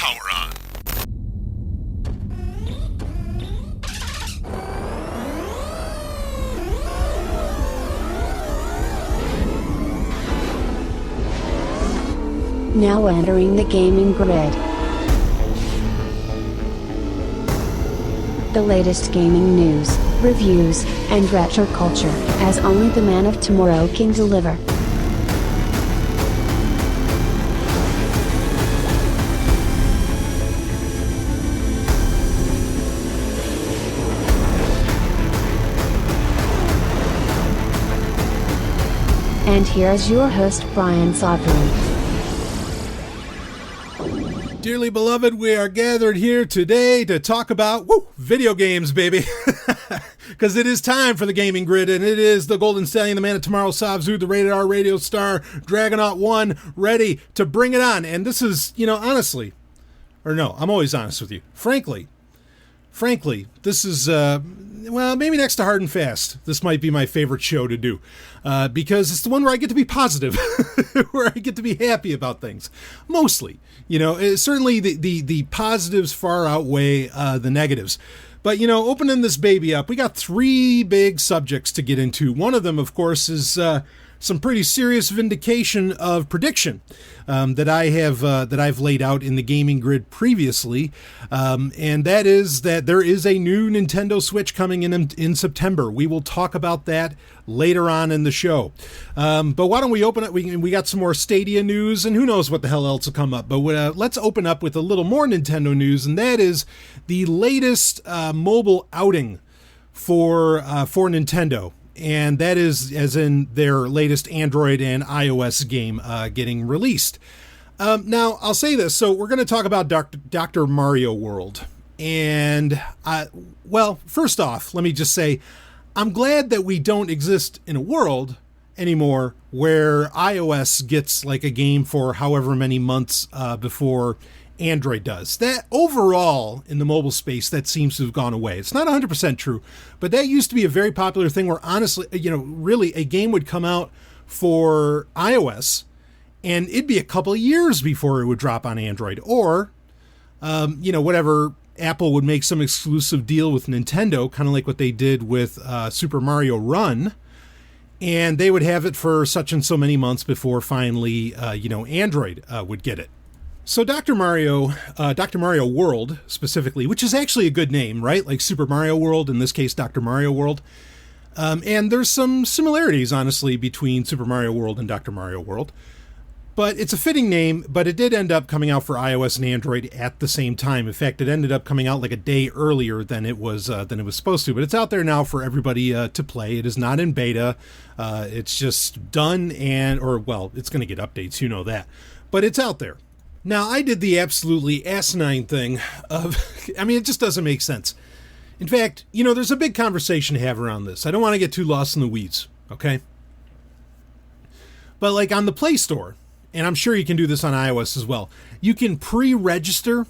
Power on. Now entering the gaming grid. The latest gaming news, reviews, and retro culture, as only the man of tomorrow can deliver. And here's your host, Brian Sovereign. Dearly beloved, we are gathered here today to talk about video games, baby. Because it is time for the gaming grid, and it is the Golden Stallion, the man of tomorrow, Savzu, the rated R radio star, Dragonaut 1, ready to bring it on. And this is, honestly, or no, I'm always honest with you. Frankly, this is, maybe next to Hard and Fast, this might be my favorite show to do. Because it's the one where I get to be positive, where I get to be happy about things. Mostly, certainly the positives far outweigh the negatives. But, opening this baby up, we got three big subjects to get into. One of them, of course, is some pretty serious vindication of prediction that I've laid out in the gaming grid previously, and that is that there is a new Nintendo Switch coming in September. We will talk about that later on in the show. But why don't we open it? We got some more Stadia news, and who knows what the hell else will come up. But let's open up with a little more Nintendo news, and that is the latest mobile outing for Nintendo. And that is as in their latest Android and iOS game getting released. Now, I'll say this. So we're going to talk about Dr. Mario World. And, first off, let me just say, I'm glad that we don't exist in a world anymore where iOS gets like a game for however many months before Android does. That overall in the mobile space, that seems to have gone away. It's not 100% true, but that used to be a very popular thing where honestly, really a game would come out for iOS and it'd be a couple of years before it would drop on Android, or, whatever, Apple would make some exclusive deal with Nintendo, kind of like what they did with Super Mario Run, and they would have it for such and so many months before finally, Android would get it. So Dr. Mario World specifically, which is actually a good name, right? Like Super Mario World, in this case, Dr. Mario World. And there's some similarities, honestly, between Super Mario World and Dr. Mario World. But it's a fitting name, but it did end up coming out for iOS and Android at the same time. In fact, it ended up coming out like a day earlier than it was supposed to. But it's out there now for everybody to play. It is not in beta. It's just done it's going to get updates, you know that. But it's out there. Now, I did the absolutely asinine thing of, it just doesn't make sense. In fact, there's a big conversation to have around this. I don't want to get too lost in the weeds, okay? But like on the Play Store, and I'm sure you can do this on iOS as well, you can pre-register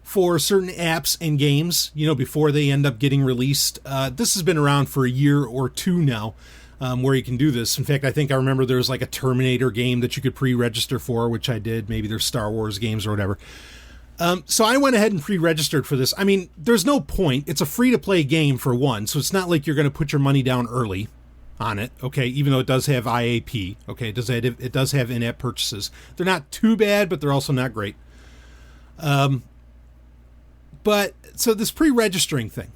for certain apps and games, before they end up getting released. This has been around for a year or two now. Where you can do this. In fact, I think I remember there was like a Terminator game that you could pre-register for, which I did. Maybe there's Star Wars games or whatever. So I went ahead and pre-registered for this. There's no point. It's a free-to-play game for one, so it's not like you're going to put your money down early on it, okay, even though it does have IAP, okay, it does have in-app purchases. They're not too bad, but they're also not great. But, so this pre-registering thing,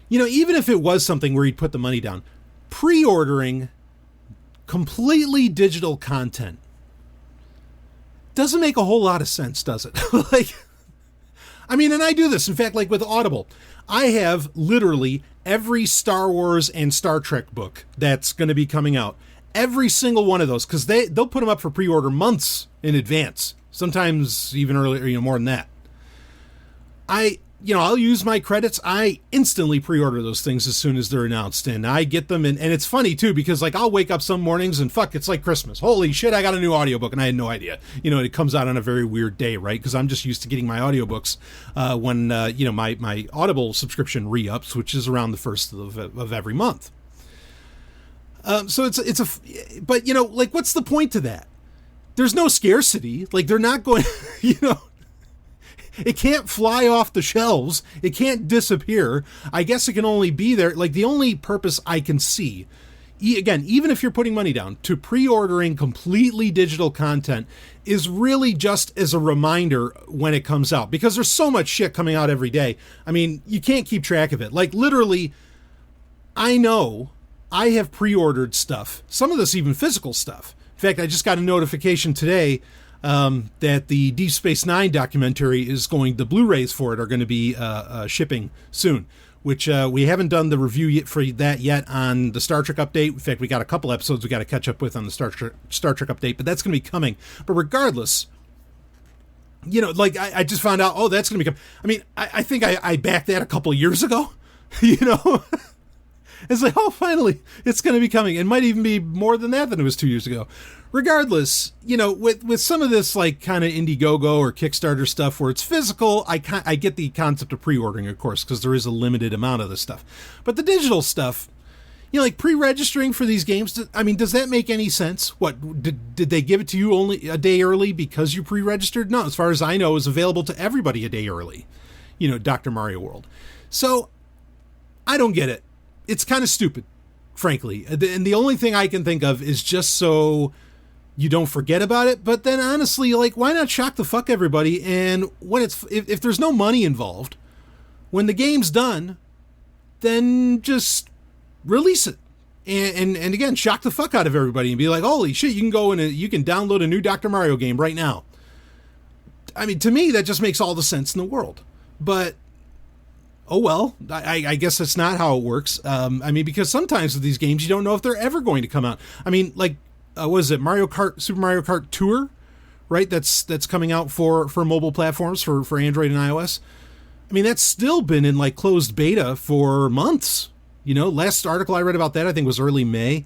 even if it was something where you'd put the money down, pre-ordering completely digital content doesn't make a whole lot of sense, does it? And I do this. In fact, like with Audible, I have literally every Star Wars and Star Trek book that's going to be coming out. Every single one of those, because they'll put them up for pre-order months in advance, sometimes even earlier, more than that. I'll use my credits. I instantly pre-order those things as soon as they're announced, and I get them. And it's funny too, because like I'll wake up some mornings and it's like Christmas. Holy shit, I got a new audiobook and I had no idea. It comes out on a very weird day, right? Because I'm just used to getting my audiobooks when my Audible subscription re-ups, which is around the first of every month. So but what's the point to that? There's no scarcity. Like they're not going, It can't fly off the shelves. It can't disappear. I guess it can only be there. Like, the only purpose I can see, again, even if you're putting money down, to pre-ordering completely digital content is really just as a reminder when it comes out, because there's so much shit coming out every day. I mean, you can't keep track of it. Like, literally, I know I have pre-ordered stuff, some of this even physical stuff. In fact, I just got a notification today that the Deep Space Nine documentary is the Blu-rays for it are going to be shipping soon, which we haven't done the review for that yet on the Star Trek update. In fact, we got a couple episodes we got to catch up with on the Star Trek update, but that's going to be coming. But regardless, you know, like, I just found out, oh, that's going to be coming. I mean, I think I backed that a couple of years ago, you know. It's like, oh, finally, it's going to be coming. It might even be more than that than it was 2 years ago. Regardless, you know, with some of this, like, kind of Indiegogo or Kickstarter stuff where it's physical, I get the concept of pre-ordering, of course, because there is a limited amount of this stuff. But the digital stuff, you know, like pre-registering for these games, I mean, does that make any sense? What, did they give it to you only a day early because you pre-registered? No, as far as I know, it's available to everybody a day early, you know, Dr. Mario World. So, I don't get it. It's kind of stupid, frankly. And the only thing I can think of is just so you don't forget about it. But then honestly, like, why not shock the fuck everybody? And when if there's no money involved, when the game's done, then just release it. And again, shock the fuck out of everybody and be like, holy shit, you can go and you can download a new Dr. Mario game right now. I mean, to me, that just makes all the sense in the world. But oh, well, I guess that's not how it works. I mean, because sometimes with these games, you don't know if they're ever going to come out. I mean, like, what is it? Super Mario Kart Tour, right? That's coming out for mobile platforms, for Android and iOS. I mean, that's still been in, like, closed beta for months. You know, last article I read about that, I think, was early May.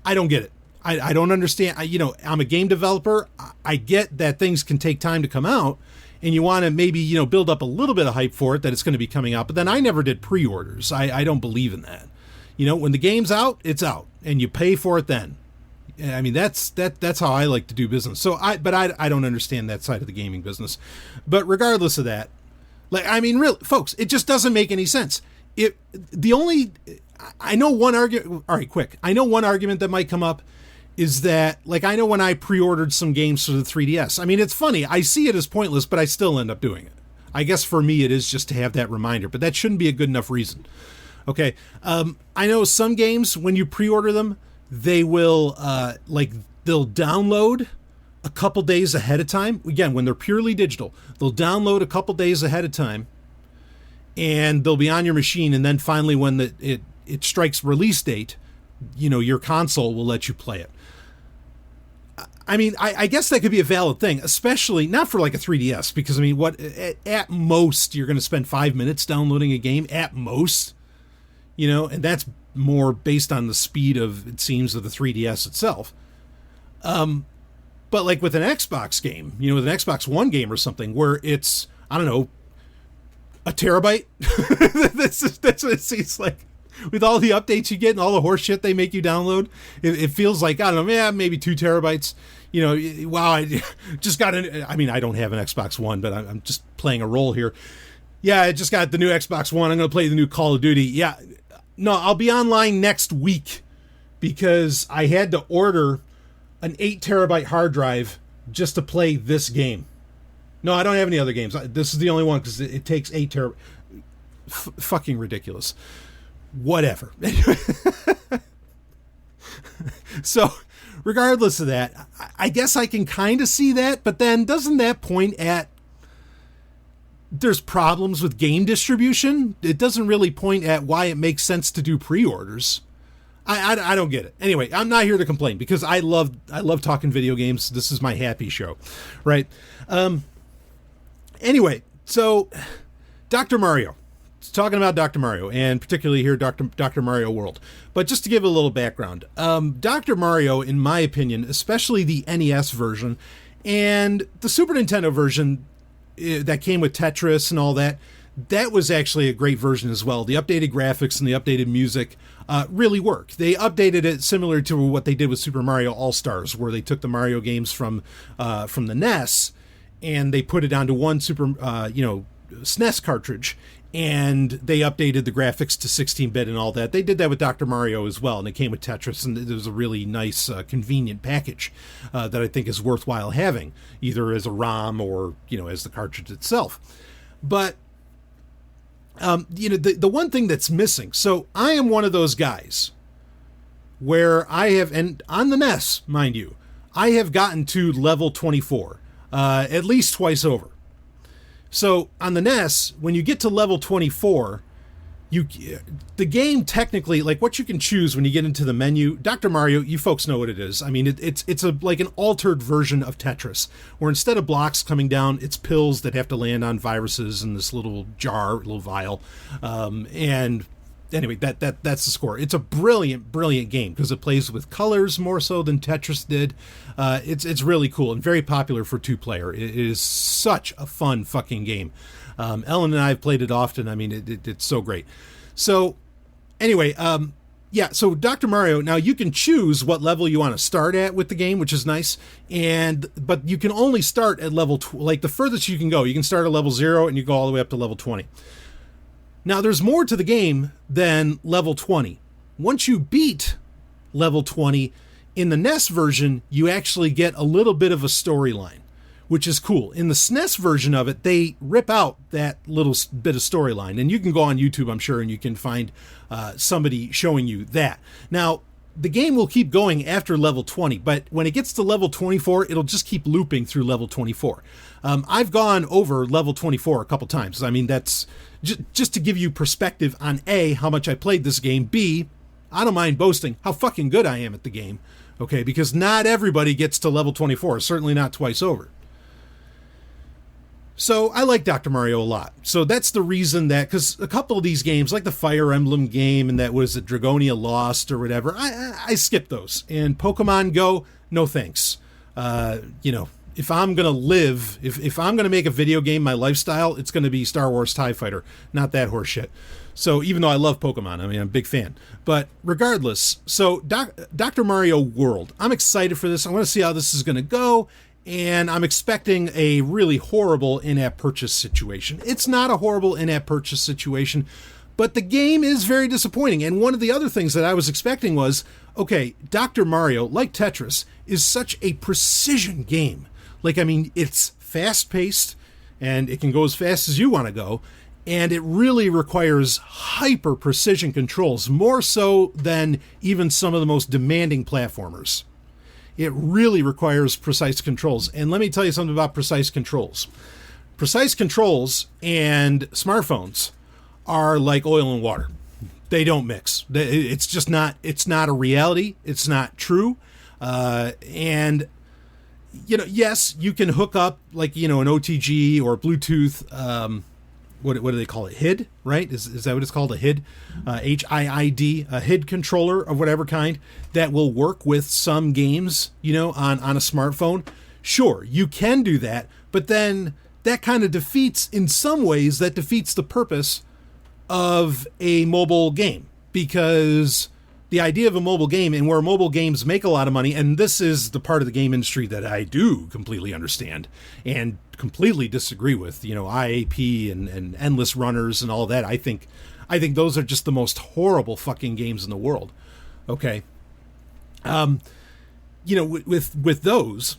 I don't get it. I don't understand. You know, I'm a game developer. I get that things can take time to come out. And you want to maybe, you know, build up a little bit of hype for it that it's going to be coming out. But then I never did pre-orders. I don't believe in that. You know, when the game's out, it's out. And you pay for it then. I mean, that's how I like to do business. So I don't understand that side of the gaming business. But regardless of that, like, I mean, really, folks, it just doesn't make any sense. I know one argument. All right, quick. I know one argument that might come up is that, like, I know when I pre-ordered some games for the 3DS, I mean, it's funny, I see it as pointless, but I still end up doing it. I guess for me it is just to have that reminder, but that shouldn't be a good enough reason. Okay, I know some games, when you pre-order them, they will, they'll download a couple days ahead of time. Again, when they're purely digital, they'll download a couple days ahead of time, and they'll be on your machine, and then finally when it strikes release date, you know, your console will let you play it. I mean, I guess that could be a valid thing, especially not for like a 3DS, because I mean, what at most you're going to spend 5 minutes downloading a game at most, you know, and that's more based on the speed of, it seems, of the 3DS itself. But like with an Xbox game, you know, with an Xbox One game or something where it's, I don't know, a terabyte. that's what it seems like. With all the updates you get and all the horse shit they make you download, it feels like, I don't know, maybe 2 terabytes. You know, wow, I just got I mean, I don't have an Xbox One, but I'm just playing a role here. Yeah, I just got the new Xbox One. I'm going to play the new Call of Duty. Yeah, no, I'll be online next week because I had to order an 8 terabyte hard drive just to play this game. No, I don't have any other games. This is the only one because it takes 8 terabytes. Fucking ridiculous. Whatever. So, regardless of that, I guess I can kind of see that, but then doesn't that point at there's problems with game distribution? It doesn't really point at why it makes sense to do pre-orders. I don't get it. Anyway, I'm not here to complain because I love talking video games. This is my happy show, right? Anyway, so Dr. Mario. Talking about Dr. Mario, and particularly here, Dr. Mario World. But just to give a little background, Dr. Mario, in my opinion, especially the NES version and the Super Nintendo version that came with Tetris and all that, that was actually a great version as well. The updated graphics and the updated music really work. They updated it similar to what they did with Super Mario All-Stars, where they took the Mario games from the NES and they put it onto one SNES cartridge, and they updated the graphics to 16-bit and all that. They did that with Dr. Mario as well, and it came with Tetris, and it was a really nice, convenient package that I think is worthwhile having, either as a ROM or, as the cartridge itself. But, the one thing that's missing, so I am one of those guys where I have, and on the NES, mind you, I have gotten to level 24, at least twice over. So on the NES, when you get to level 24, the game technically, like what you can choose when you get into the menu, Dr. Mario, you folks know what it is. I mean, it's like an altered version of Tetris, where instead of blocks coming down, it's pills that have to land on viruses in this little jar, little vial. And anyway, that's the score. It's a brilliant game because it plays with colors more so than Tetris did. It's really cool and very popular for 2-player. It is such a fun fucking game. Ellen and I have played it often. I mean, it's so great. So anyway, so Dr. Mario, now you can choose what level you want to start at with the game, which is nice. But you can only start at level, like the furthest you can go. You can start at level 0 and you go all the way up to level 20. Now, there's more to the game than level 20. Once you beat level 20, in the NES version, you actually get a little bit of a storyline, which is cool. In the SNES version of it, they rip out that little bit of storyline. And you can go on YouTube, I'm sure, and you can find somebody showing you that. Now, the game will keep going after level 20, but when it gets to level 24, it'll just keep looping through level 24. I've gone over level 24 a couple times. I mean, that's just to give you perspective on A, how much I played this game, B, I don't mind boasting how fucking good I am at the game, okay, because not everybody gets to level 24, certainly not twice over. So I like Dr. Mario a lot. So that's the reason that, because a couple of these games, like the Fire Emblem game and that was Dragonia Lost or whatever, I skipped those. And Pokemon Go, no thanks. If I'm going to live, if I'm going to make a video game my lifestyle, it's going to be Star Wars TIE Fighter, not that horse shit. So even though I love Pokemon, I mean, I'm a big fan. But regardless, so Dr. Mario World, I'm excited for this. I want to see how this is going to go. And I'm expecting a really horrible in-app purchase situation. It's not a horrible in-app purchase situation, but the game is very disappointing. And one of the other things that I was expecting was, okay, Dr. Mario, like Tetris, is such a precision game. Like, I mean, it's fast-paced, and it can go as fast as you want to go, and it really requires hyper-precision controls, more so than even some of the most demanding platformers. It really requires precise controls. And let me tell you something about precise controls. Precise controls and smartphones are like oil and water. They don't mix. It's just not, it's not a reality. It's not true. And, yes, you can hook up like, an OTG or Bluetooth, what do they call it? HID, right? Is that what it's called? A HID? HIID, a HID controller of whatever kind that will work with some games, on a smartphone. Sure, you can do that, but then that kind of defeats the purpose of a mobile game, because the idea of a mobile game, and where mobile games make a lot of money, and this is the part of the game industry that I do completely understand and completely disagree with, IAP and endless runners and all that. I think those are just the most horrible fucking games in the world. Okay. With those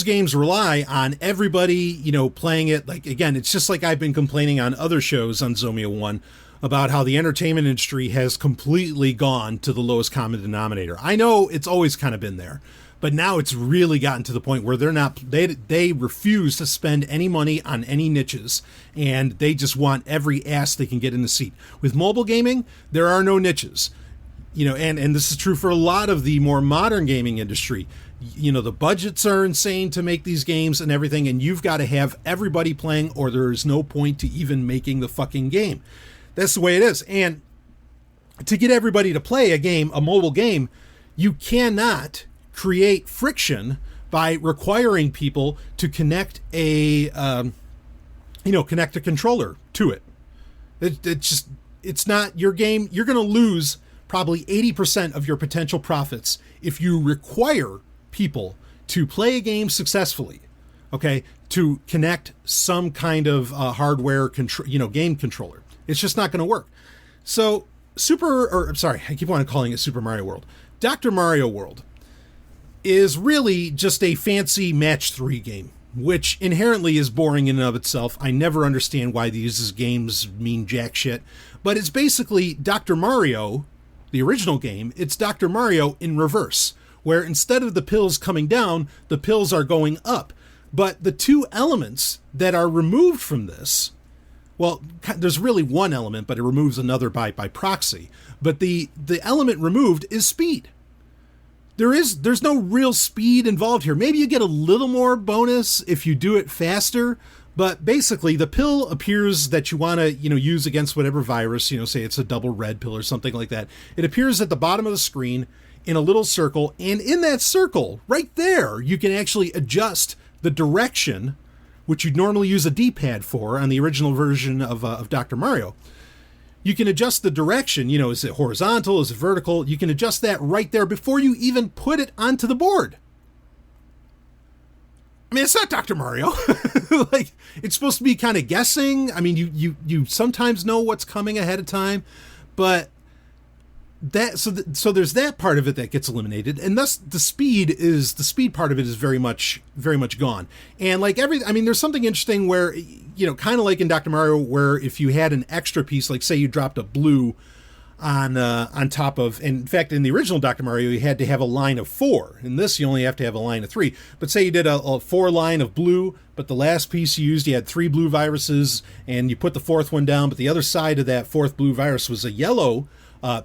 games rely on everybody, playing it. Like, again, it's just like I've been complaining on other shows on Zomia 1 about how the entertainment industry has completely gone to the lowest common denominator. I know it's always kind of been there, but now it's really gotten to the point where they refuse to spend any money on any niches, and they just want every ass they can get in the seat. With mobile gaming, there are no niches. And this is true for a lot of the more modern gaming industry. The budgets are insane to make these games and everything, and you've got to have everybody playing, or there is no point to even making the fucking game. That's the way it is. And to get everybody to play a mobile game, you cannot create friction by requiring people to connect a controller to it. It's not your game. You're going to lose probably 80% of your potential profits if you require people to play a game successfully. okay, to connect some kind of hardware game controller. It's just not going to work. So I keep on calling it Super Mario World. Dr. Mario World is really just a fancy match 3 game, which inherently is boring in and of itself. I never understand why these games mean jack shit, but it's basically Dr. Mario, the original game. It's Dr. Mario in reverse, where instead of the pills coming down, the pills are going up. But the two elements that are removed from this, well, there's really one element, but it removes another by proxy. But the element removed is speed. There's no real speed involved here. Maybe you get a little more bonus if you do it faster, but basically the pill appears that you want to, use against whatever virus, say it's a double red pill or something like that. It appears at the bottom of the screen in a little circle, and in that circle, right there, you can actually adjust the direction, which you'd normally use a D-pad for on the original version of Dr. Mario. You can adjust the direction, is it horizontal, is it vertical? You can adjust that right there before you even put it onto the board. I mean, it's not Dr. Mario. Like, it's supposed to be kind of guessing. I mean, you sometimes know what's coming ahead of time, but so there's that part of it that gets eliminated, and thus the speed part of it is very much gone. And like there's something interesting where, kind of like in Dr. Mario, where if you had an extra piece, like say you dropped a blue on top of, in fact, in the original Dr. Mario, you had to have a line of 4. In this, you only have to have a line of 3. But say you did a 4 line of blue, but the last piece you used, you had 3 blue viruses, and you put the 4th one down, but the other side of that 4th blue virus was a yellow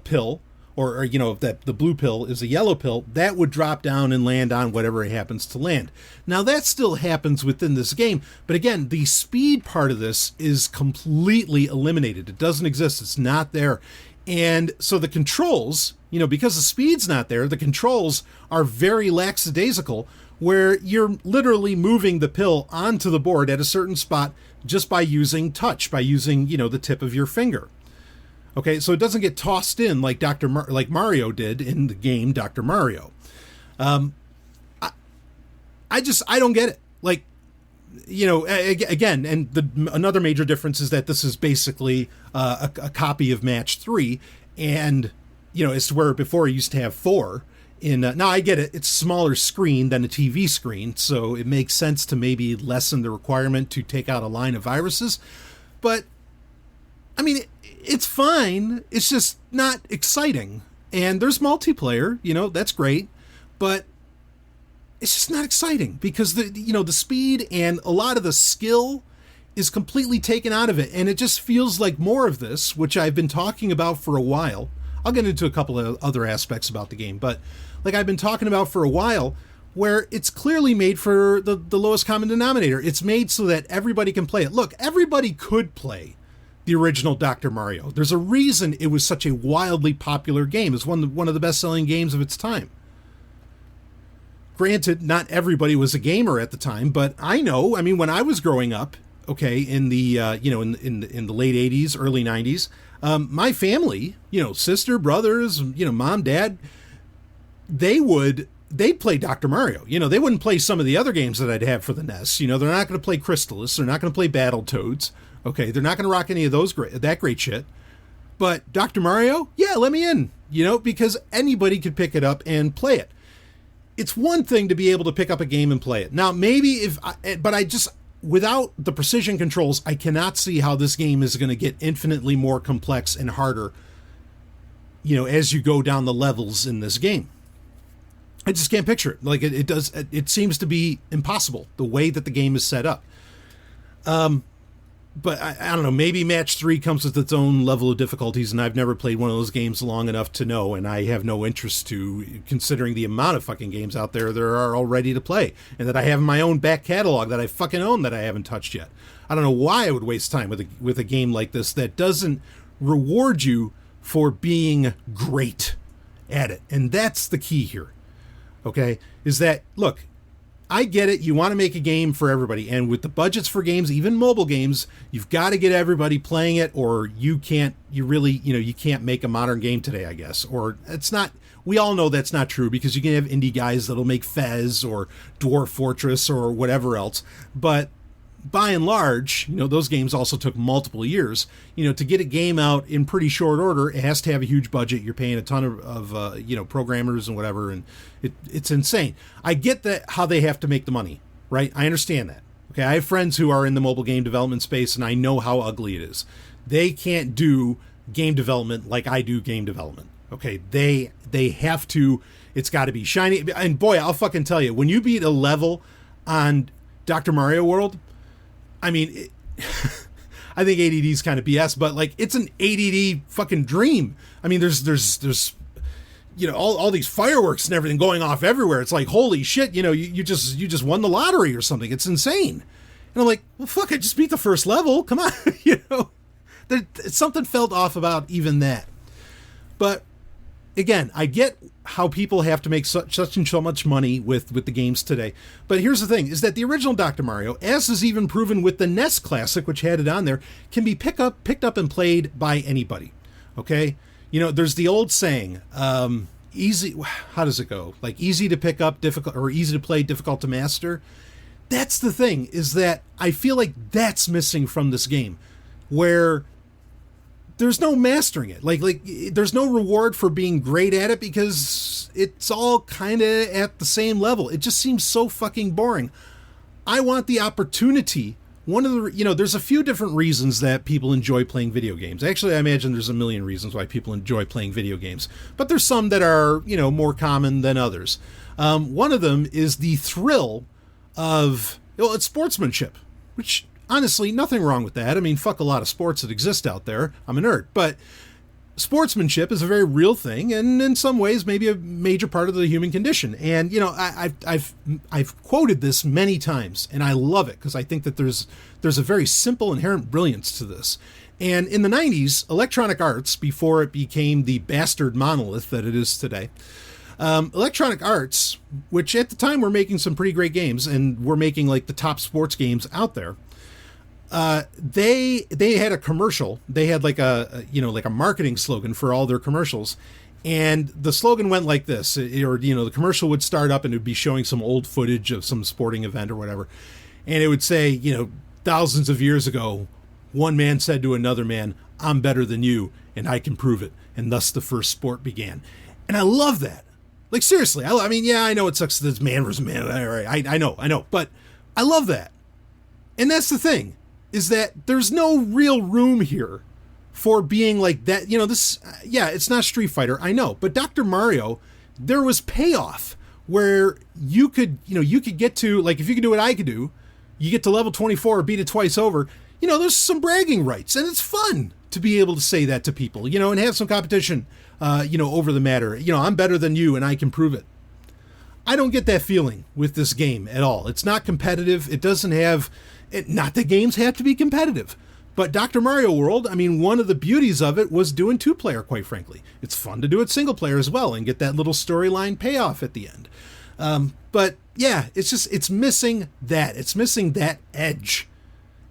pill, or that the blue pill is a yellow pill, that would drop down and land on whatever it happens to land. Now that still happens within this game, but again, the speed part of this is completely eliminated. It doesn't exist. It's not there. And so the controls, because the speed's not there, the controls are very lackadaisical, where you're literally moving the pill onto the board at a certain spot just by using touch, by using, the tip of your finger. Okay, so it doesn't get tossed in like like Mario did in the game Dr. Mario. I don't get it. Like, again, and another major difference is that this is basically a copy of Match 3, and it's where before you used to have 4. Now I get it; it's a smaller screen than a TV screen, so it makes sense to maybe lessen the requirement to take out a line of viruses. But I mean, it's fine. It's just not exciting. And there's multiplayer, that's great, but it's just not exciting because the speed and a lot of the skill is completely taken out of it. And it just feels like more of this, which I've been talking about for a while. I'll get into a couple of other aspects about the game, but like I've been talking about for a while, where it's clearly made for the lowest common denominator. It's made so that everybody can play it. Look, everybody could play the original Dr. Mario. There's a reason it was such a wildly popular game. It's one of the best-selling games of its time. Granted, not everybody was a gamer at the time, but I know. I mean, when I was growing up, okay, in the in the late '80s, early '90s, my family, sister, brothers, mom, dad, they'd play Dr. Mario. They wouldn't play some of the other games that I'd have for the NES. They're not going to play Crystalis. They're not going to play Battletoads. Okay, they're not going to rock any of those that great shit. But Dr. Mario, yeah, let me in, because anybody could pick it up and play it. It's one thing to be able to pick up a game and play it. Now, maybe without the precision controls, I cannot see how this game is going to get infinitely more complex and harder, as you go down the levels in this game. I just can't picture it. Like it does. It seems to be impossible the way that the game is set up. But I don't know, maybe Match 3 comes with its own level of difficulties, and I've never played one of those games long enough to know, and I have no interest to, considering the amount of fucking games out there are already to play, and that I have in my own back catalog that I fucking own that I haven't touched yet. I don't know why I would waste time with a game like this that doesn't reward you for being great at it. And that's the key here, okay, is that, look, I get it. You want to make a game for everybody. And with the budgets for games, even mobile games, you've got to get everybody playing it, or you can't make a modern game today, I guess. Or we all know that's not true because you can have indie guys that'll make Fez or Dwarf Fortress or whatever else. But by and large, those games also took multiple years. To get a game out in pretty short order, it has to have a huge budget. You're paying a ton of programmers and whatever, and it's insane. I get that how they have to make the money, right? I understand that. Okay, I have friends who are in the mobile game development space, and I know how ugly it is. They can't do game development like I do game development. Okay, they have to. It's got to be shiny. And boy, I'll fucking tell you, when you beat a level on Dr. Mario World, I mean, I think ADD is kind of BS, but like it's an ADD fucking dream. I mean, there's all these fireworks and everything going off everywhere. It's like, holy shit, you just won the lottery or something. It's insane. And I'm like, well, fuck, I just beat the first level. Come on, something felt off about even that. But again, I get how people have to make such and so much money with the games today. But here's the thing, is that the original Dr. Mario, as is even proven with the NES Classic, which had it on there, can be picked up and played by anybody. Okay? There's the old saying, easy, how does it go? Like easy to pick up, difficult, or easy to play, difficult to master. That's the thing, is that I feel like that's missing from this game, where there's no mastering it. Like there's no reward for being great at it because it's all kind of at the same level. It just seems so fucking boring. I want the opportunity. One of the, there's a few different reasons that people enjoy playing video games. Actually, I imagine there's a million reasons why people enjoy playing video games, but there's some that are, more common than others. One of them is the thrill of, it's sportsmanship, which honestly, nothing wrong with that. I mean, fuck a lot of sports that exist out there. I'm a nerd. But sportsmanship is a very real thing, and in some ways, maybe a major part of the human condition. And, I've quoted this many times, and I love it because I think that there's a very simple inherent brilliance to this. And in the 90s, Electronic Arts, before it became the bastard monolith that it is today, Electronic Arts, which at the time were making some pretty great games and were making like the top sports games out there, they had a commercial. They had like a marketing slogan for all their commercials. And the slogan went like this, the commercial would start up and it would be showing some old footage of some sporting event or whatever. And it would say, thousands of years ago, one man said to another man, I'm better than you and I can prove it. And thus the first sport began. And I love that. Like seriously, I mean, yeah, I know it sucks that it's man versus man. I know, but I love that. And that's the thing. Is that there's no real room here for being like that. It's not Street Fighter, I know, but Dr. Mario, there was payoff where you could get to, like, if you could do what I could do, you get to level 24 or beat it twice over, there's some bragging rights, and it's fun to be able to say that to people, and have some competition, over the matter. I'm better than you and I can prove it. I don't get that feeling with this game at all. It's not competitive. It doesn't have... not that games have to be competitive, but Dr. Mario World, I mean, one of the beauties of it was doing two-player, quite frankly. It's fun to do it single-player as well and get that little storyline payoff at the end. But yeah, it's missing that. It's missing that edge.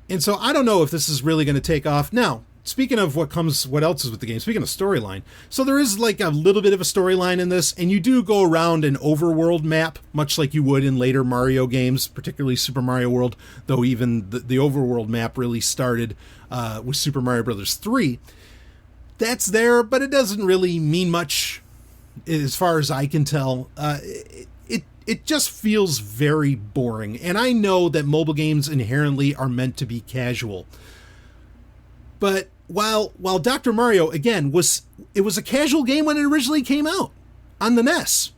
And so I don't know if this is really going to take off. Now, speaking of what else is with the game, speaking of storyline, so there is like a little bit of a storyline in this, and you do go around an overworld map, much like you would in later Mario games, particularly Super Mario World, though even the overworld map really started with Super Mario Bros. 3. That's there, but it doesn't really mean much as far as I can tell. It just feels very boring, and I know that mobile games inherently are meant to be casual. But while Dr. Mario, again, was a casual game when it originally came out on the NES,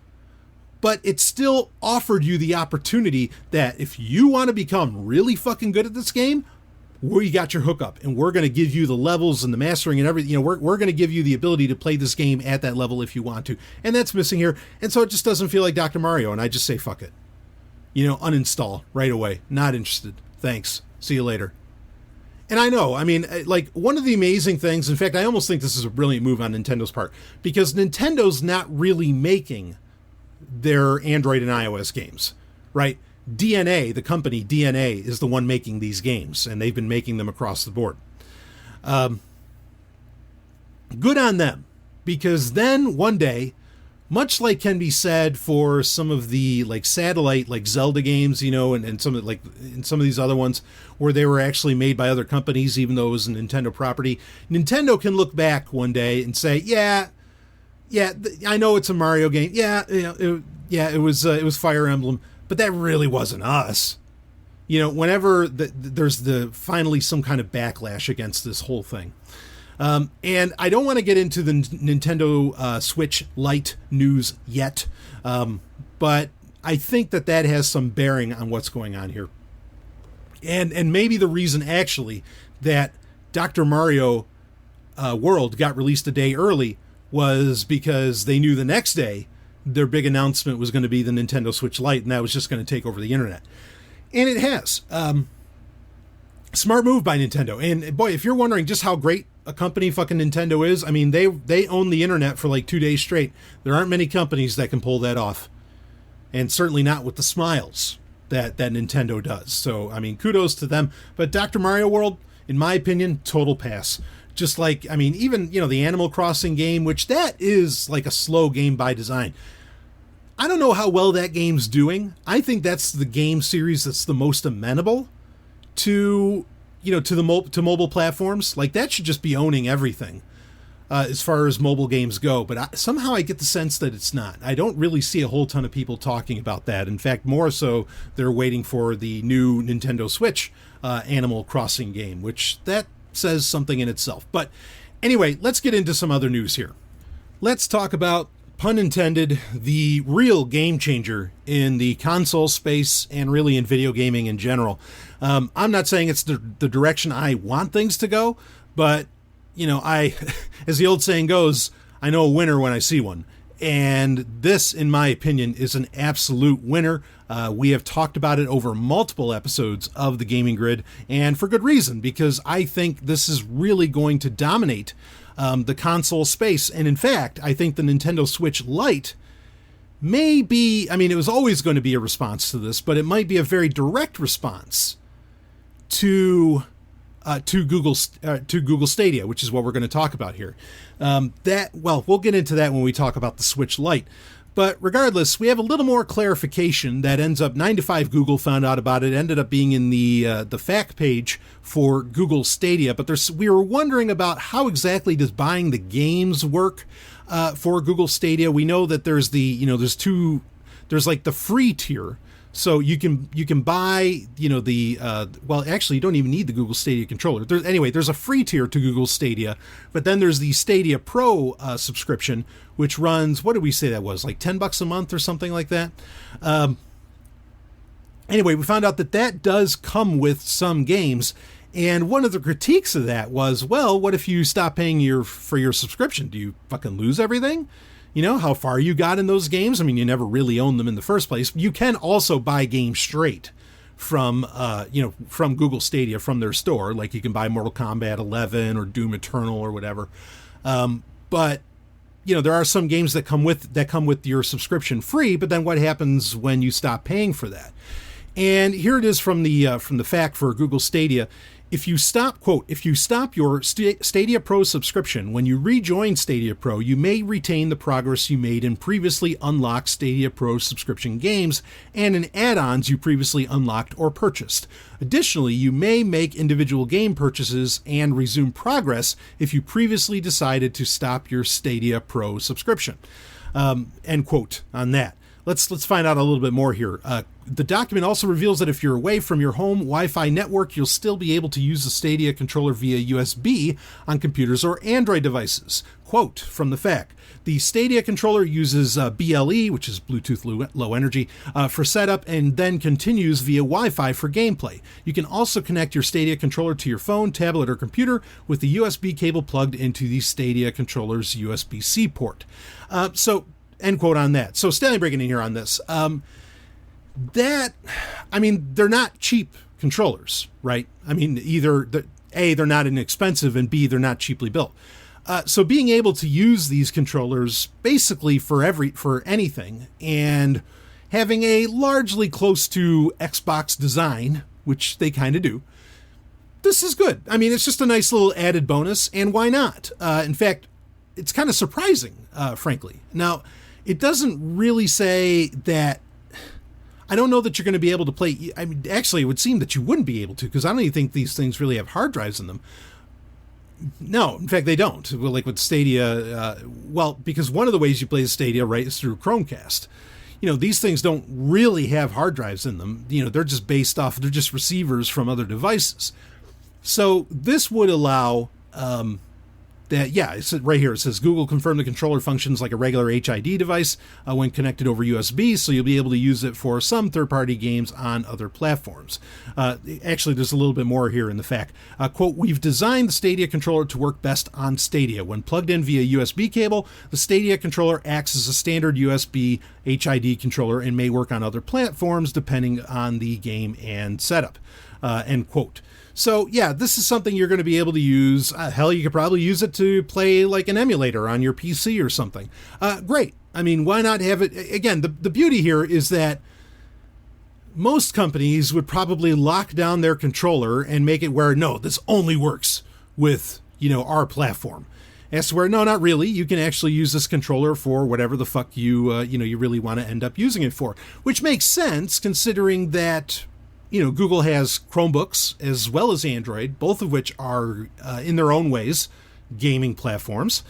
but it still offered you the opportunity that if you want to become really fucking good at this game, we got your hookup, and we're going to give you the levels and the mastering and everything. We're going to give you the ability to play this game at that level if you want to. And that's missing here. And so it just doesn't feel like Dr. Mario, and I just say fuck it. Uninstall right away. Not interested. Thanks. See you later. And I know, I mean, like, one of the amazing things, in fact, I almost think this is a brilliant move on Nintendo's part, because Nintendo's not really making their Android and iOS games, right? DNA, the company DNA, is the one making these games, and they've been making them across the board. Good on them, because then one day, much like can be said for some of the like satellite, like Zelda games, and some of these other ones where they were actually made by other companies, even though it was a Nintendo property. Nintendo can look back one day and say, I know it's a Mario game. It was Fire Emblem, but that really wasn't us. Whenever there's finally some kind of backlash against this whole thing. And I don't want to get into the Nintendo Switch Lite news yet, but I think that has some bearing on what's going on here. And maybe the reason actually that Dr. Mario World got released a day early was because they knew the next day their big announcement was going to be the Nintendo Switch Lite, and that was just going to take over the internet. And it has. Smart move by Nintendo. And boy, if you're wondering just how great a company fucking Nintendo is, I mean, they own the internet for like 2 days straight. There aren't many companies that can pull that off. And certainly not with the smiles that Nintendo does. So, I mean, kudos to them. But Dr. Mario World, in my opinion, total pass. Just like, I mean, even, the Animal Crossing game, which that is like a slow game by design. I don't know how well that game's doing. I think that's the game series that's the most amenable to mobile platforms. Like, that should just be owning everything as far as mobile games go. But somehow I get the sense that it's not. I don't really see a whole ton of people talking about that. In fact, more so, they're waiting for the new Nintendo Switch Animal Crossing game, which that says something in itself. But anyway, let's get into some other news here. Let's talk about, pun intended, the real game changer in the console space and really in video gaming in general. I'm not saying it's the direction I want things to go, but, as the old saying goes, I know a winner when I see one. And this, in my opinion, is an absolute winner. We have talked about it over multiple episodes of the Gaming Grid, and for good reason, because I think this is really going to dominate the console space. And in fact, I think the Nintendo Switch Lite may be, I mean, it was always going to be a response to this, but it might be a very direct response to Google Stadia, which is what we're going to talk about here. We'll get into that when we talk about the Switch Lite. But regardless, we have a little more clarification that ends up 9 to 5 Google found out about it, ended up being in the fact page for Google Stadia. But we were wondering about how exactly does buying the games work for Google Stadia. We know that there's there's like the free tier. So you can buy, actually you don't even need the Google Stadia controller. There's a free tier to Google Stadia, but then there's the Stadia Pro subscription, which runs, what did we say that was, like $10 a month or something like that? We found out that does come with some games, and one of the critiques of that was, well, what if you stop paying for your subscription? Do you fucking lose everything? How far you got in those games? I mean, you never really owned them in the first place. You can also buy games straight from Google Stadia, from their store. Like, you can buy Mortal Kombat 11 or Doom Eternal or whatever. But there are some games that come with your subscription free. But then what happens when you stop paying for that? And here it is from the fact for Google Stadia. If you stop your Stadia Pro subscription, when you rejoin Stadia Pro, you may retain the progress you made in previously unlocked Stadia Pro subscription games and in add-ons you previously unlocked or purchased. Additionally, you may make individual game purchases and resume progress if you previously decided to stop your Stadia Pro subscription. End quote on that. Let's find out a little bit more here. The document also reveals that if you're away from your home Wi-Fi network, you'll still be able to use the Stadia controller via USB on computers or Android devices. Quote from the FAQ: the Stadia controller uses BLE, which is Bluetooth Low Energy, for setup and then continues via Wi-Fi for gameplay. You can also connect your Stadia controller to your phone, tablet, or computer with the USB cable plugged into the Stadia controller's USB-C port. End quote on that. So Stanley breaking in here on this. They're not cheap controllers, right? I mean, either they're not inexpensive, and B, they're not cheaply built. So being able to use these controllers basically for anything, and having a largely close to Xbox design, which they kind of do, this is good. I mean, it's just a nice little added bonus, and why not? In fact, it's kind of surprising, frankly. Now, it doesn't really say that. I don't know that you're going to be able to play. I mean, actually, it would seem that you wouldn't be able to, because I don't even think these things really have hard drives in them. No, in fact, they don't. Well, like with Stadia, because one of the ways you play Stadia, right, is through Chromecast. These things don't really have hard drives in them. They're just they're just receivers from other devices. So this would allow it's right here. It says Google confirmed the controller functions like a regular HID device when connected over USB, so you'll be able to use it for some third-party games on other platforms. Actually, there's a little bit more here in the fact. Quote, we've designed the Stadia controller to work best on Stadia. When plugged in via USB cable, the Stadia controller acts as a standard USB HID controller and may work on other platforms depending on the game and setup. End quote. So, yeah, this is something you're going to be able to use. Hell, you could probably use it to play like an emulator on your PC or something. Great. I mean, why not have it? Again, the beauty here is that most companies would probably lock down their controller and make it where, no, this only works with, our platform. As to where, no, not really. You can actually use this controller for whatever the fuck you really want to end up using it for. Which makes sense, considering that Google has Chromebooks as well as Android, both of which are, in their own ways, gaming platforms.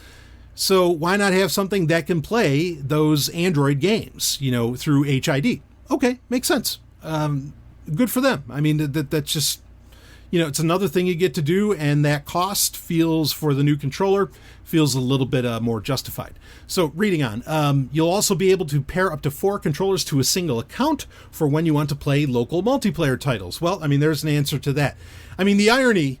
So why not have something that can play those Android games, through HID? Okay, makes sense. Good for them. I mean, that's just, it's another thing you get to do, and that cost feels, for the new controller, feels a little bit more justified. So reading on, you'll also be able to pair up to 4 controllers to a single account for when you want to play local multiplayer titles. Well, I mean, there's an answer to that. I mean, the irony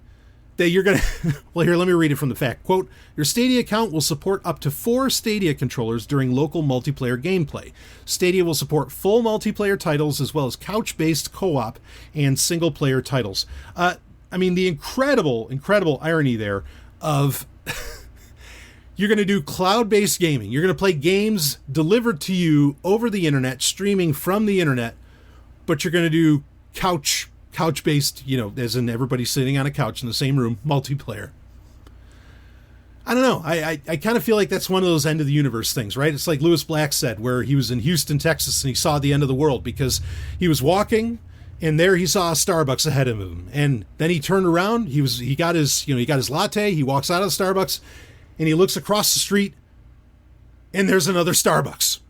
that you're going to... Well, here, let me read it from the fact. Quote, your Stadia account will support up to 4 Stadia controllers during local multiplayer gameplay. Stadia will support full multiplayer titles as well as couch-based co-op and single-player titles. I mean, the incredible irony there of... You're going to do cloud-based gaming. You're going to play games delivered to you over the internet, streaming from the internet, but you're going to do couch-based, as in everybody sitting on a couch in the same room, multiplayer. I don't know. I kind of feel like that's one of those end-of-the-universe things, right? It's like Lewis Black said, where he was in Houston, Texas, and he saw the end of the world because he was walking, and there he saw a Starbucks ahead of him. And then he turned around. He got his latte. He walks out of the Starbucks, and he looks across the street, and there's another Starbucks.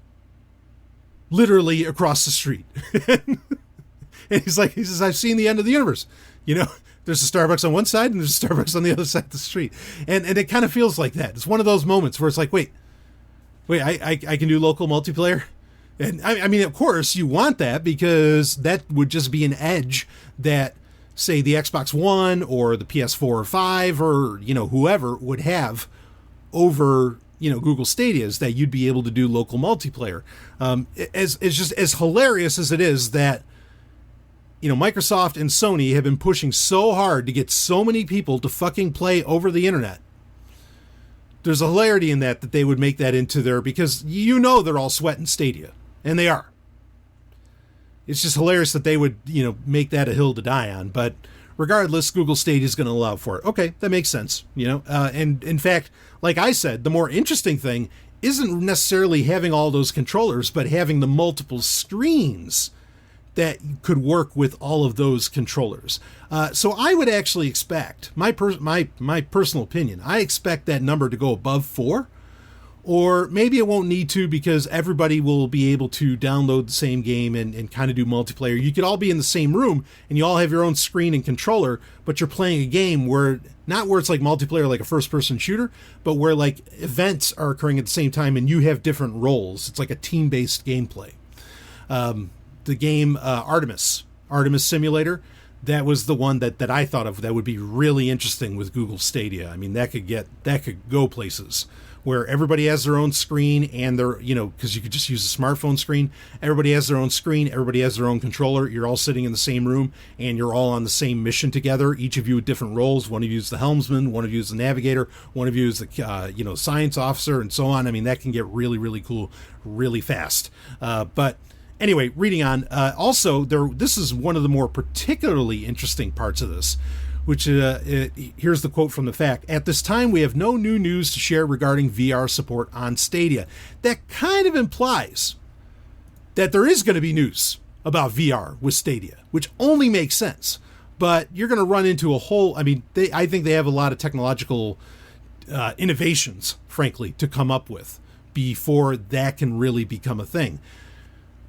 Literally across the street. And he says, I've seen the end of the universe. There's a Starbucks on one side, and there's a Starbucks on the other side of the street. And it kind of feels like that. It's one of those moments where it's like, wait, I can do local multiplayer? And I mean, of course, you want that, because that would just be an edge that, say, the Xbox One or the PS4 or 5 or, whoever would have over, Google Stadia's, that you'd be able to do local multiplayer. As hilarious as it is that, Microsoft and Sony have been pushing so hard to get so many people to fucking play over the internet. There's a hilarity in that they would make that into their, because they're all sweating Stadia, and they are. It's just hilarious that they would, make that a hill to die on, but regardless, Google Stadia is going to allow for it. Okay, that makes sense, and in fact, like I said, the more interesting thing isn't necessarily having all those controllers, but having the multiple screens that could work with all of those controllers. So I would actually expect, my personal opinion, I expect that number to go above 4, or maybe it won't need to, because everybody will be able to download the same game and kind of do multiplayer. You could all be in the same room, and you all have your own screen and controller, but you're playing a game where it's like multiplayer, like a first-person shooter, but where like events are occurring at the same time, and you have different roles. It's like a team-based gameplay. The game Artemis Simulator, that was the one that I thought of that would be really interesting with Google Stadia. I mean, that could go places where everybody has their own screen, and they're, because you could just use a smartphone screen. Everybody has their own screen. Everybody has their own controller. You're all sitting in the same room, and you're all on the same mission together. Each of you with different roles. One of you is the helmsman. One of you is the navigator. One of you is the, science officer, and so on. I mean, that can get really, really cool really fast. But anyway, reading on. Also, this is one of the more particularly interesting parts of this. which here's the quote from the fact. At this time, we have no new news to share regarding VR support on Stadia. That kind of implies that there is going to be news about VR with Stadia, which only makes sense. But you're going to run into a whole, I think they have a lot of technological innovations, frankly, to come up with before that can really become a thing.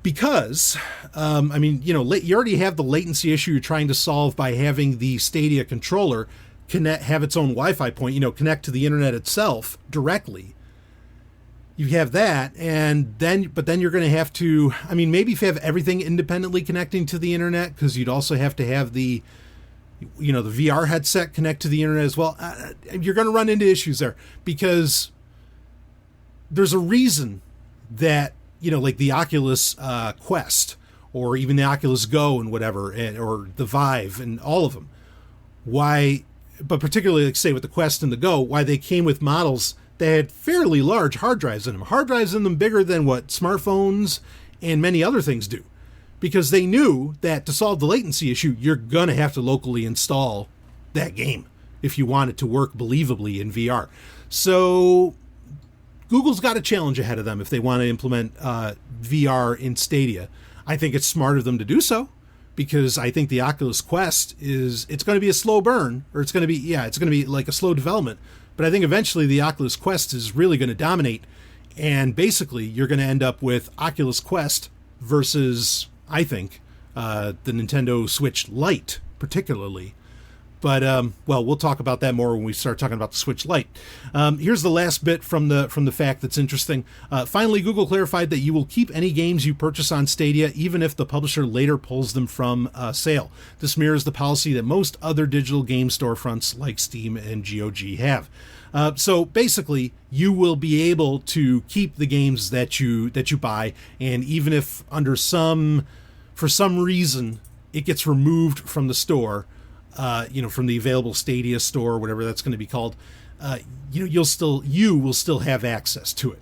Because, you already have the latency issue you're trying to solve by having the Stadia controller have its own Wi-Fi point, connect to the internet itself directly. You have that, but then you're going to have to, maybe if you have everything independently connecting to the internet, because you'd also have to have the VR headset connect to the internet as well. You're going to run into issues there, because there's a reason that, like the Oculus Quest, or even the Oculus Go and whatever, or the Vive and all of them, but particularly, like say with the Quest and the Go, why they came with models that had fairly large hard drives in them bigger than what smartphones and many other things do. Because they knew that to solve the latency issue, you're going to have to locally install that game if you want it to work believably in VR. So Google's got a challenge ahead of them if they want to implement VR in Stadia. I think it's smart of them to do so, because I think the Oculus Quest it's going to be a slow burn, or it's going to be like a slow development. But I think eventually the Oculus Quest is really going to dominate, and basically you're going to end up with Oculus Quest versus, I think, the Nintendo Switch Lite, particularly. But, we'll talk about that more when we start talking about the Switch Lite. Here's the last bit from the fact that's interesting. Finally, Google clarified that you will keep any games you purchase on Stadia, even if the publisher later pulls them from sale. This mirrors the policy that most other digital game storefronts like Steam and GOG have. So basically, you will be able to keep the games that you buy, and even if for some reason it gets removed from the store, from the available Stadia store, whatever that's going to be called, you will still have access to it.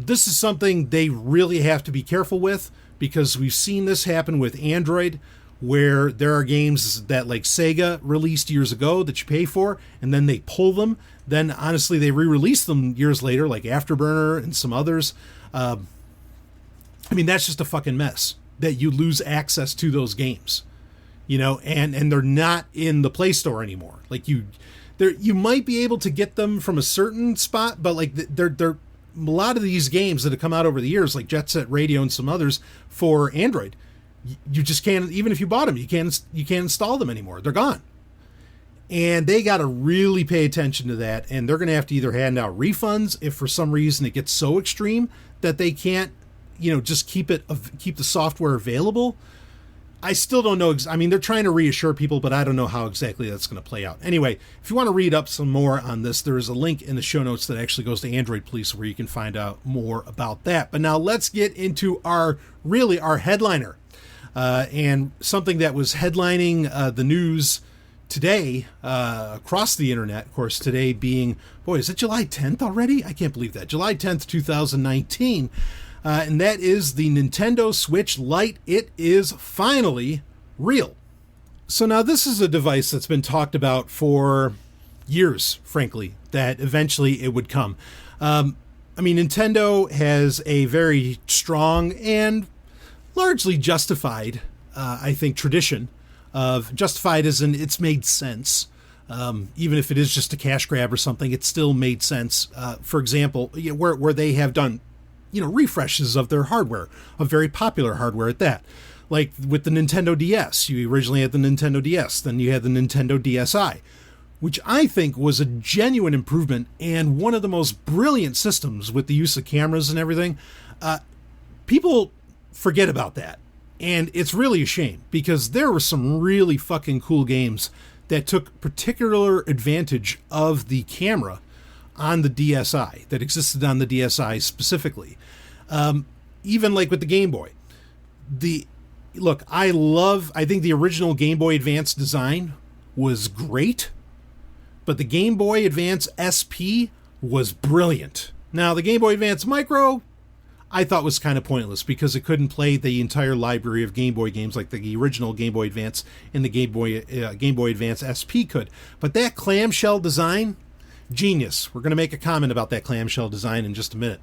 This is something they really have to be careful with, because we've seen this happen with Android, where there are games that like Sega released years ago that you pay for, and then they pull them. Then honestly, they re-release them years later, like Afterburner and some others. That's just a fucking mess that you lose access to those games. And they're not in the Play Store anymore. Like you might be able to get them from a certain spot, but like they're a lot of these games that have come out over the years, like Jet Set Radio and some others for Android, you just can't, even if you bought them, you can't install them anymore. They're gone. And they got to really pay attention to that, and they're going to have to either hand out refunds if for some reason it gets so extreme that they can't, just keep the software available. I still don't know. They're trying to reassure people, but I don't know how exactly that's going to play out. Anyway, if you want to read up some more on this, there is a link in the show notes that actually goes to Android Police where you can find out more about that. But now let's get into our headliner, and something that was headlining the news today across the internet. Of course, today being, is it July 10th already? I can't believe that. July 10th, 2019. And that is the Nintendo Switch Lite. It is finally real. So now this is a device that's been talked about for years, frankly, that eventually it would come. Nintendo has a very strong and largely justified, I think, tradition of justified as in it's made sense. Even if it is just a cash grab or something, it still made sense. For example, where they have done refreshes of their hardware, of very popular hardware at that. Like with the Nintendo DS, you originally had the Nintendo DS, then you had the Nintendo DSi, which I think was a genuine improvement and one of the most brilliant systems with the use of cameras and everything. People forget about that, and it's really a shame, because there were some really fucking cool games that took particular advantage of the camera on the DSi, that existed on the DSi specifically. Even like with the Game Boy. I think the original Game Boy Advance design was great, but the Game Boy Advance SP was brilliant. Now, the Game Boy Advance Micro, I thought was kind of pointless because it couldn't play the entire library of Game Boy games like the original Game Boy Advance and the Game Boy Advance SP could. But that clamshell design, genius. We're going to make a comment about that clamshell design in just a minute.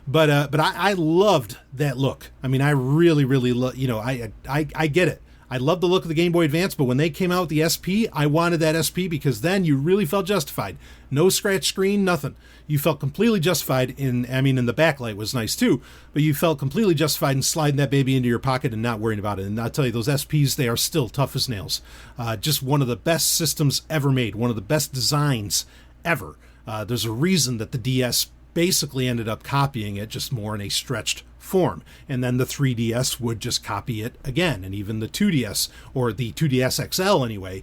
But I loved that look. I mean, I really, really I get it. I love the look of the Game Boy Advance, but when they came out with the SP, I wanted that SP because then you really felt justified. No scratch screen, nothing. You felt completely justified in the backlight was nice too, but you felt completely justified in sliding that baby into your pocket and not worrying about it. And I'll tell you, those SPs, they are still tough as nails. Just one of the best systems ever made, one of the best designs ever. There's a reason that the DS basically ended up copying it, just more in a stretched form. And then the 3DS would just copy it again. And even the 2DS, or the 2DS XL anyway,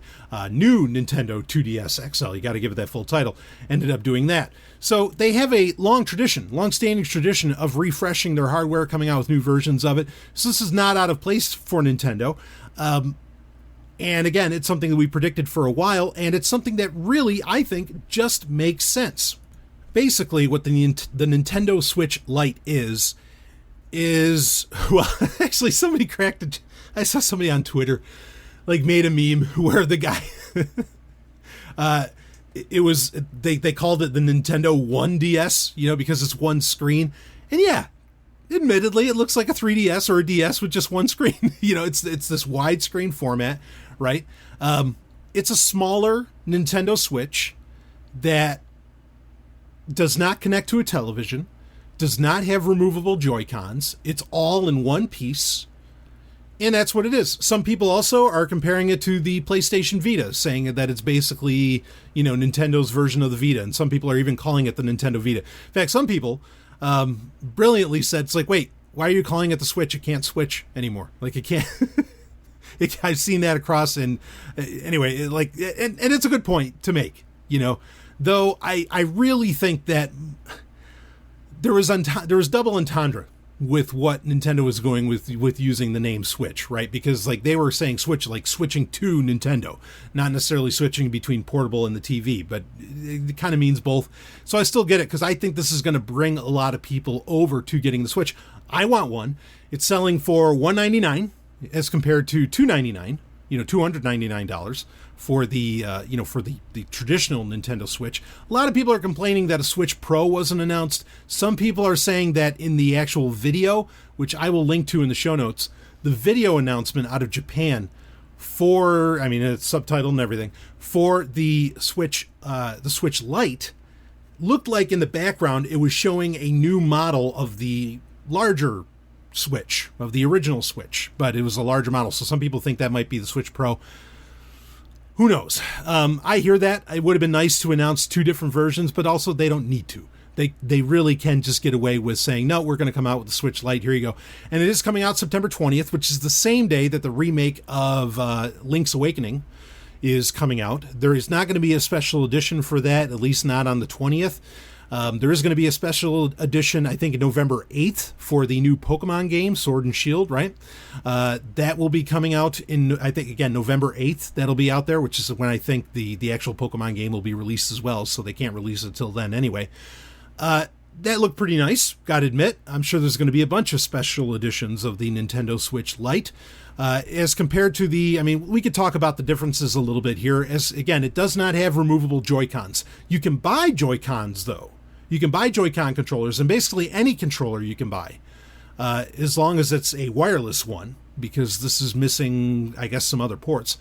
new Nintendo 2DS XL, you got to give it that full title, ended up doing that. So they have a long-standing tradition of refreshing their hardware, coming out with new versions of it. So this is not out of place for Nintendo. And again, it's something that we predicted for a while, and it's something that really, I think, just makes sense. Basically, what the Nintendo Switch Lite is, well, actually, somebody cracked it. I saw somebody on Twitter, made a meme where the guy, they called it the Nintendo 1DS, because it's one screen. And yeah, admittedly, it looks like a 3DS or a DS with just one screen. It's this widescreen format, right? It's a smaller Nintendo Switch that does not connect to a television, does not have removable Joy-Cons. It's all in one piece, and that's what it is. Some people also are comparing it to the PlayStation Vita, saying that it's basically, Nintendo's version of the Vita, and some people are even calling it the Nintendo Vita. In fact, some people brilliantly said, it's wait, why are you calling it the Switch? It can't switch anymore. It can't... I've seen that across, and anyway, and it's a good point to make, Though I really think that there was double entendre with what Nintendo was going with using the name Switch, right? Because they were saying Switch, switching to Nintendo, not necessarily switching between portable and the TV, but it kind of means both. So I still get it because I think this is going to bring a lot of people over to getting the Switch. I want one. It's selling for $199 as compared to $299, $299 for the the traditional Nintendo Switch. A lot of people are complaining that a Switch Pro wasn't announced. Some people are saying that in the actual video, which I will link to in the show notes, the video announcement out of Japan for, it's subtitled and everything, for the Switch Lite looked like in the background it was showing a new model of the larger Switch, of the original Switch, but it was a larger model. So some people think that might be the Switch Pro. Who knows? I hear that. It would have been nice to announce two different versions, but also they don't need to. They really can just get away with saying, no, we're going to come out with the Switch Lite. Here you go. And it is coming out September 20th, which is the same day that the remake of Link's Awakening is coming out. There is not going to be a special edition for that, at least not on the 20th. There is going to be a special edition, I think, November 8th for the new Pokemon game, Sword and Shield, right? That will be coming out in, I think, again, November 8th. That'll be out there, which is when I think the actual Pokemon game will be released as well, so they can't release it till then anyway. That looked pretty nice, gotta admit. I'm sure there's going to be a bunch of special editions of the Nintendo Switch Lite. As compared to we could talk about the differences a little bit here. As again, it does not have removable Joy-Cons. You can buy Joy-Cons, though. You can buy Joy-Con controllers, and basically any controller you can buy, as long as it's a wireless one, because this is missing, I guess, some other ports.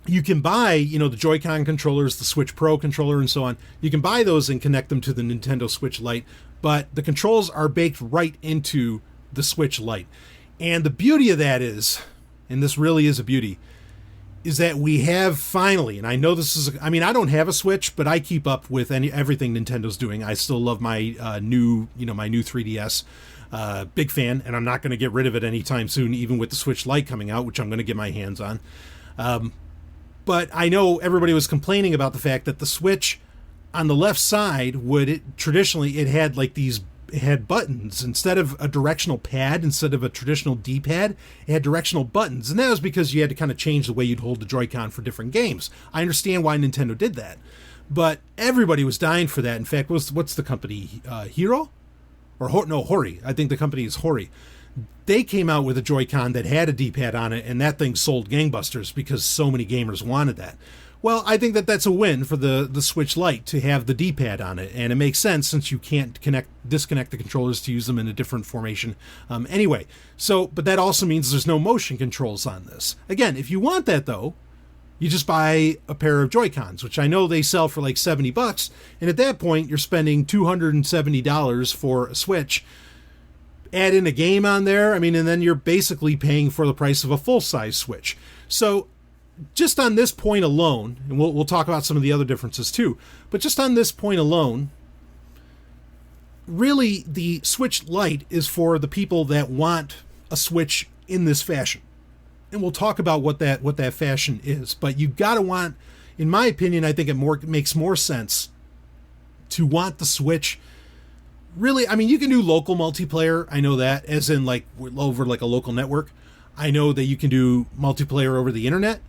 You can buy, the Joy-Con controllers, the Switch Pro controller, and so on. You can buy those and connect them to the Nintendo Switch Lite, but the controls are baked right into the Switch Lite. And the beauty of that is, and this really is a beauty, is that we have finally, and I know this is, I don't have a Switch, but I keep up with everything Nintendo's doing. I still love my new 3DS. Big fan, and I'm not going to get rid of it anytime soon, even with the Switch Lite coming out, which I'm going to get my hands on. But I know everybody was complaining about the fact that the Switch on the left side traditionally it had it had buttons instead of a directional pad, instead of a traditional D-pad, it had directional buttons. And that was because you had to kind of change the way you'd hold the Joy-Con for different games. I understand why Nintendo did that, but everybody was dying for that. In fact, what's the company? Hero? Hori. I think the company is Hori. They came out with a Joy-Con that had a D-pad on it, and that thing sold gangbusters because so many gamers wanted that. Well, I think that that's a win for the Switch Lite to have the D-pad on it, and it makes sense since you can't disconnect the controllers to use them in a different formation. Anyway, but that also means there's no motion controls on this. Again, if you want that though, you just buy a pair of Joy-Cons, which I know they sell for like $70, and at that point you're spending $270 for a Switch. Add in a game on there, and then you're basically paying for the price of a full-size Switch. So just on this point alone, and we'll talk about some of the other differences too, but just on this point alone, really the Switch Lite is for the people that want a Switch in this fashion. And we'll talk about what that fashion is. But you gotta want, in my opinion, I think it makes more sense to want the Switch. Really, you can do local multiplayer. I know that, as in like over like a local network. I know that you can do multiplayer over the internet.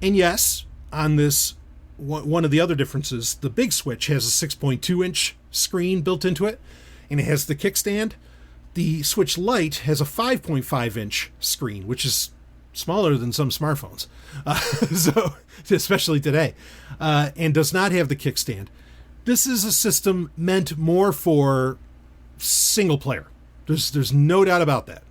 And yes, on this, one of the other differences, the big Switch has a 6.2-inch screen built into it, and it has the kickstand. The Switch Lite has a 5.5-inch screen, which is smaller than some smartphones, so especially today, and does not have the kickstand. This is a system meant more for single player. There's no doubt about that.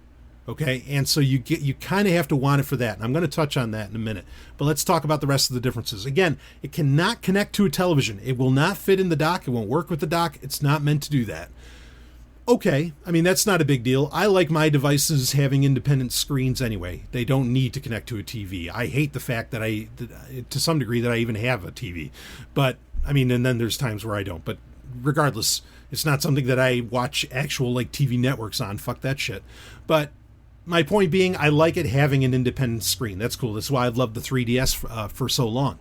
Okay, and so you kind of have to want it for that. And I'm going to touch on that in a minute. But let's talk about the rest of the differences. Again, it cannot connect to a television. It will not fit in the dock. It won't work with the dock. It's not meant to do that. Okay, that's not a big deal. I like my devices having independent screens anyway. They don't need to connect to a TV. I hate the fact that to some degree, that I even have a TV. But, and then there's times where I don't. But regardless, it's not something that I watch actual like TV networks on. Fuck that shit. But my point being, I like it having an independent screen. That's cool. That's why I've loved the 3DS for so long.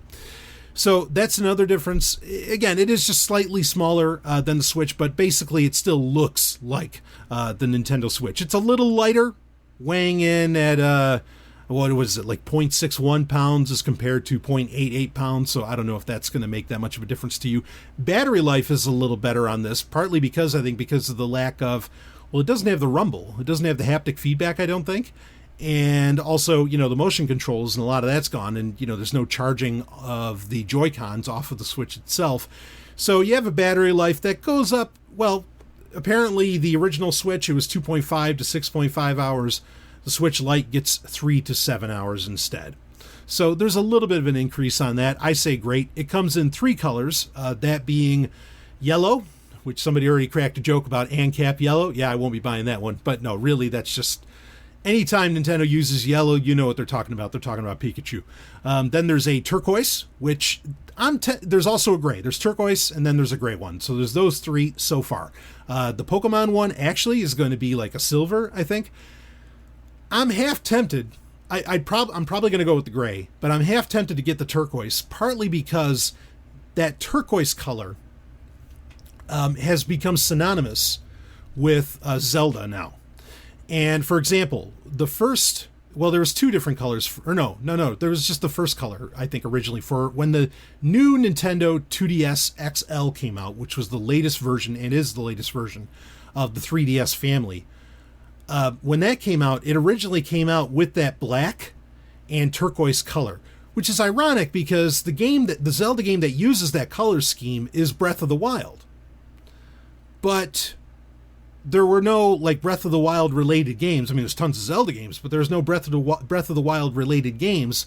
So that's another difference. Again, it is just slightly smaller than the Switch, but basically it still looks like the Nintendo Switch. It's a little lighter, weighing in at, what was it, like 0.61 pounds as compared to 0.88 pounds. So I don't know if that's going to make that much of a difference to you. Battery life is a little better on this, partly because of the lack of, well, it doesn't have the rumble. It doesn't have the haptic feedback, I don't think. And also, the motion controls, and a lot of that's gone. And, there's no charging of the Joy-Cons off of the Switch itself. So you have a battery life that goes up, well, apparently the original Switch, it was 2.5 to 6.5 hours. The Switch Lite gets 3 to 7 hours instead. So there's a little bit of an increase on that. I say great. It comes in 3 colors, that being yellow, which somebody already cracked a joke about ANCAP yellow. Yeah, I won't be buying that one. But no, really, that's just, anytime Nintendo uses yellow, you know what they're talking about. They're talking about Pikachu. Then there's a turquoise, which there's also a gray. There's turquoise, and then there's a gray one. So there's those 3 so far. The Pokemon one actually is going to be like a silver, I think. I'm half tempted. I'm probably going to go with the gray, but I'm half tempted to get the turquoise, partly because that turquoise color has become synonymous with Zelda now. And for example, there was 2 different colors, there was just the first color, I think, originally, for when the new Nintendo 2DS XL came out, which was the latest version and is the latest version of the 3DS family. When that came out, it originally came out with that black and turquoise color, which is ironic because the Zelda game that uses that color scheme is Breath of the Wild. But there were no like Breath of the Wild related games. There's tons of Zelda games, but there's no Breath of the Wild related games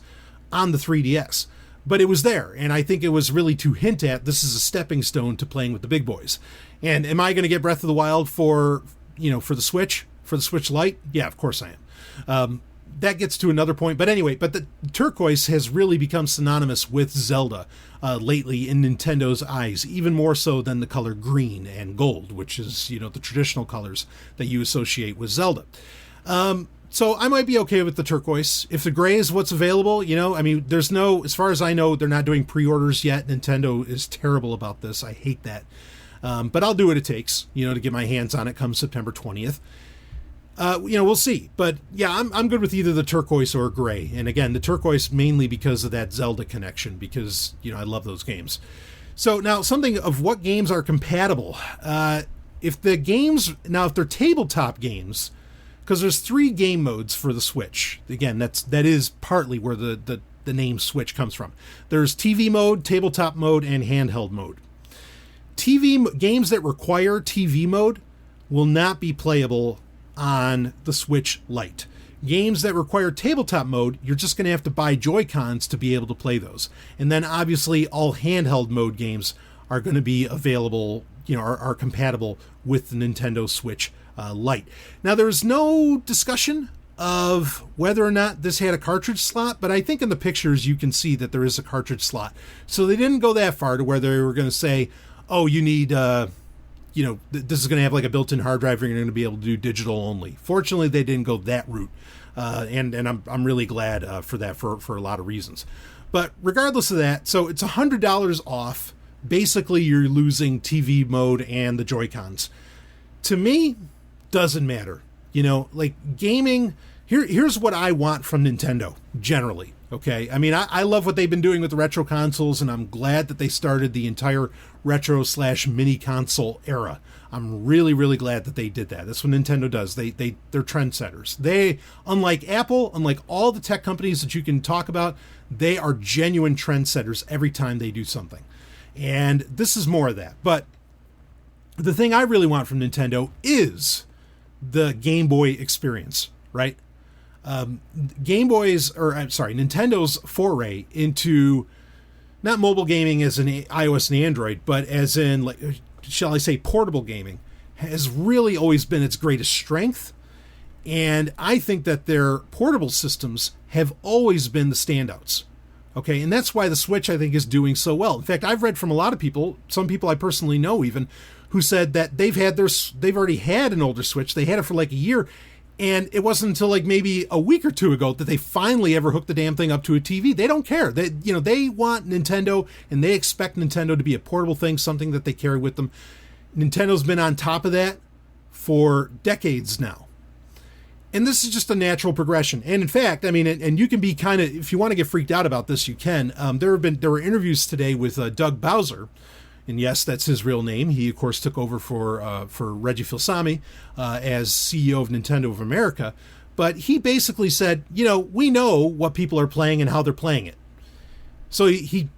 on the 3DS. But it was there, and I think it was really to hint at this is a stepping stone to playing with the big boys. And am I going to get Breath of the Wild for the Switch? For the Switch Lite? Yeah, of course I am. That gets to another point. But anyway, the turquoise has really become synonymous with Zelda lately in Nintendo's eyes, even more so than the color green and gold, which is, the traditional colors that you associate with Zelda. So I might be okay with the turquoise. If the gray is what's available, there's no, as far as I know, they're not doing pre-orders yet. Nintendo is terrible about this. I hate that. But I'll do what it takes, to get my hands on it come September 20th. We'll see. But yeah, I'm good with either the turquoise or gray. And again, the turquoise mainly because of that Zelda connection, because, I love those games. So now something of what games are compatible. if the games, now if they're tabletop games, because there's 3 game modes for the Switch. Again, that is partly where the name Switch comes from. There's TV mode, tabletop mode, and handheld mode. Games that require TV mode will not be playable on the Switch Lite. Games that require tabletop mode, you're just going to have to buy Joy-Cons to be able to play those. And then obviously all handheld mode games are going to be available, are compatible with the Nintendo Switch Lite. Now, there's no discussion of whether or not this had a cartridge slot, but I think in the pictures you can see that there is a cartridge slot. So they didn't go that far to where they were going to say, oh, you need, this is going to have like a built-in hard drive, you're going to be able to do digital only. Fortunately, they didn't go that route, and I'm really glad for that for a lot of reasons. But regardless of that, so it's $100 off. Basically, you're losing TV mode and the Joy-Cons. To me, doesn't matter. Like gaming, here's what I want from Nintendo, generally, okay? I mean, I love what they've been doing with the retro consoles, and I'm glad that they started the entire retro/mini console era. I'm really, really glad that they did that. That's what Nintendo does. They're trendsetters. They, unlike Apple, unlike all the tech companies that you can talk about, they are genuine trendsetters every time they do something. And this is more of that. But the thing I really want from Nintendo is the Game Boy experience, right? Nintendo's foray into not mobile gaming as an iOS and Android, but as in, like, shall I say, portable gaming, has really always been its greatest strength. And I think that their portable systems have always been the standouts. Okay, and that's why the Switch, I think, is doing so well. In fact, I've read from a lot of people, some people I personally know even, who said that they've already had an older Switch. They had it for like a year, and it wasn't until like maybe a week or two ago that they finally ever hooked the damn thing up to a TV. They don't care. They want Nintendo, and they expect Nintendo to be a portable thing, something that they carry with them. Nintendo's been on top of that for decades now. And this is just a natural progression. And in fact, I mean, and you can be kind of, if you want to get freaked out about this, you can. There were interviews today with Doug Bowser, and yes, that's his real name. He, of course, took over for Reggie Fils-Aimé as CEO of Nintendo of America. But he basically said, we know what people are playing and how they're playing it. So he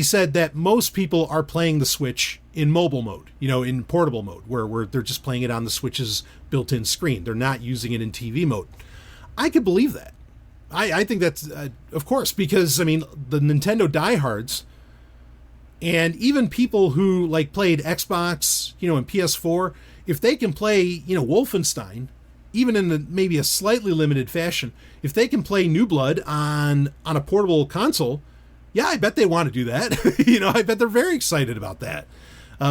said that most people are playing the Switch in mobile mode, in portable mode, where they're just playing it on the Switch's built-in screen. They're not using it in TV mode. I could believe that. I think that's, of course, because, I mean, the Nintendo diehards and even people who like played Xbox, and PS4, if they can play, Wolfenstein, even in maybe a slightly limited fashion, if they can play New Blood on a portable console, yeah, I bet they want to do that. I bet they're very excited about that.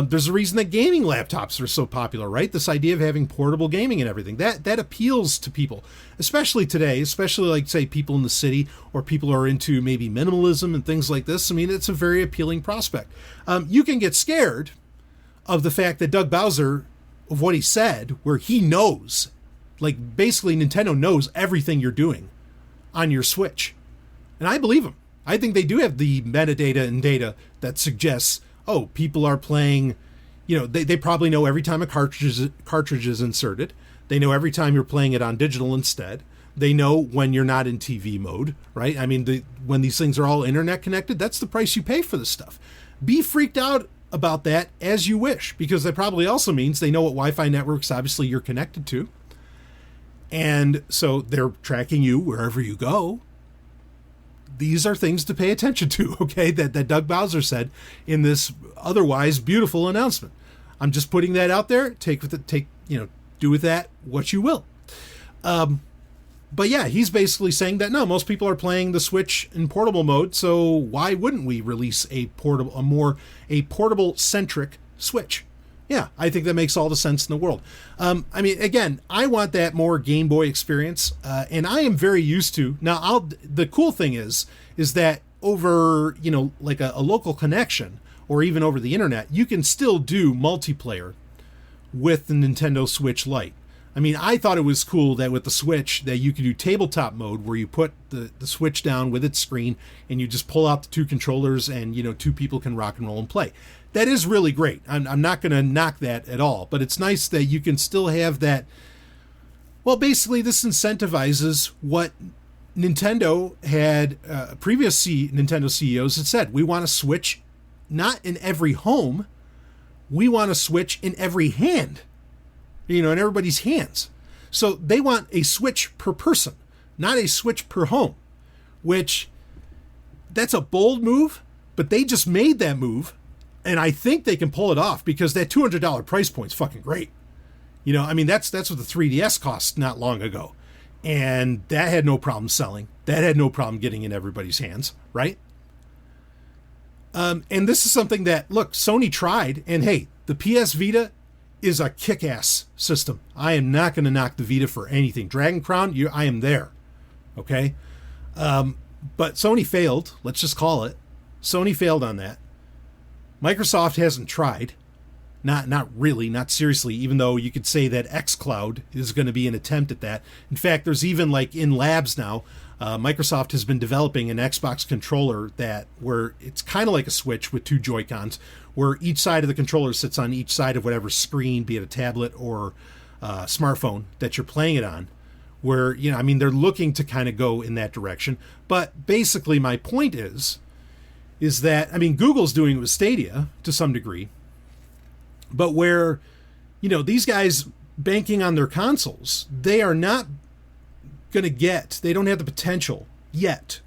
There's a reason that gaming laptops are so popular, right? This idea of having portable gaming and everything, that appeals to people, especially today, especially like, say, people in the city or people who are into maybe minimalism and things like this. I mean, it's a very appealing prospect. You can get scared of the fact that Doug Bowser, of what he said, where he knows, like basically Nintendo knows everything you're doing on your Switch. And I believe him. I think they do have the metadata and data that suggests, oh, people are playing, they probably know every time a cartridge is inserted. They know every time you're playing it on digital instead. They know when you're not in TV mode, right? I mean, when these things are all internet connected, that's the price you pay for this stuff. Be freaked out about that as you wish, because that probably also means they know what Wi-Fi networks, obviously, you're connected to. And so they're tracking you wherever you go. These are things to pay attention to, okay, that Doug Bowser said in this otherwise beautiful announcement. I'm just putting that out there. Do with that what you will. But yeah, he's basically saying that no, most people are playing the Switch in portable mode, so why wouldn't we release a portable centric Switch? Yeah, I think that makes all the sense in the world. I mean, again, I want that more Game Boy experience, and I am very used to. Now, the cool thing is that over, like a local connection, or even over the internet, you can still do multiplayer with the Nintendo Switch Lite. I I mean, I thought it was cool that with the Switch that you could do tabletop mode where you put the Switch down with its screen and you just pull out the two controllers and, you know, two people can rock and roll and play. That is really great. I'm not going to knock that at all, but it's nice that you can still have that. Well, basically, this incentivizes what Nintendo had, previous Nintendo CEOs had said. We want a Switch not in every home. We want a Switch in every hand, you know, in everybody's hands. So they want a Switch per person, not a Switch per home, which that's a bold move, but they just made that move. And I think they can pull it off because that $200 price point is fucking great. You know, I mean, that's what the 3DS cost not long ago. And that had no problem selling. That had no problem getting in everybody's hands, right? And this is something that, look, Sony tried. And hey, the PS Vita is a kick-ass system. I am not going to knock the Vita for anything. Dragon Crown, I am there. Okay? But Sony failed. Let's just call it. Sony failed on that. Microsoft hasn't tried. Not really, not seriously, even though you could say that xCloud is going to be an attempt at that. In fact, there's even like in labs now, Microsoft has been developing an Xbox controller where it's kind of like a Switch with two Joy-Cons, where each side of the controller sits on each side of whatever screen, be it a tablet or smartphone that you're playing it on, where, you know, I mean, they're looking to kind of go in that direction. But basically my point is that, I mean, Google's doing it with Stadia to some degree, but where, you know, these guys banking on their consoles, they are not going to they don't have the potential yet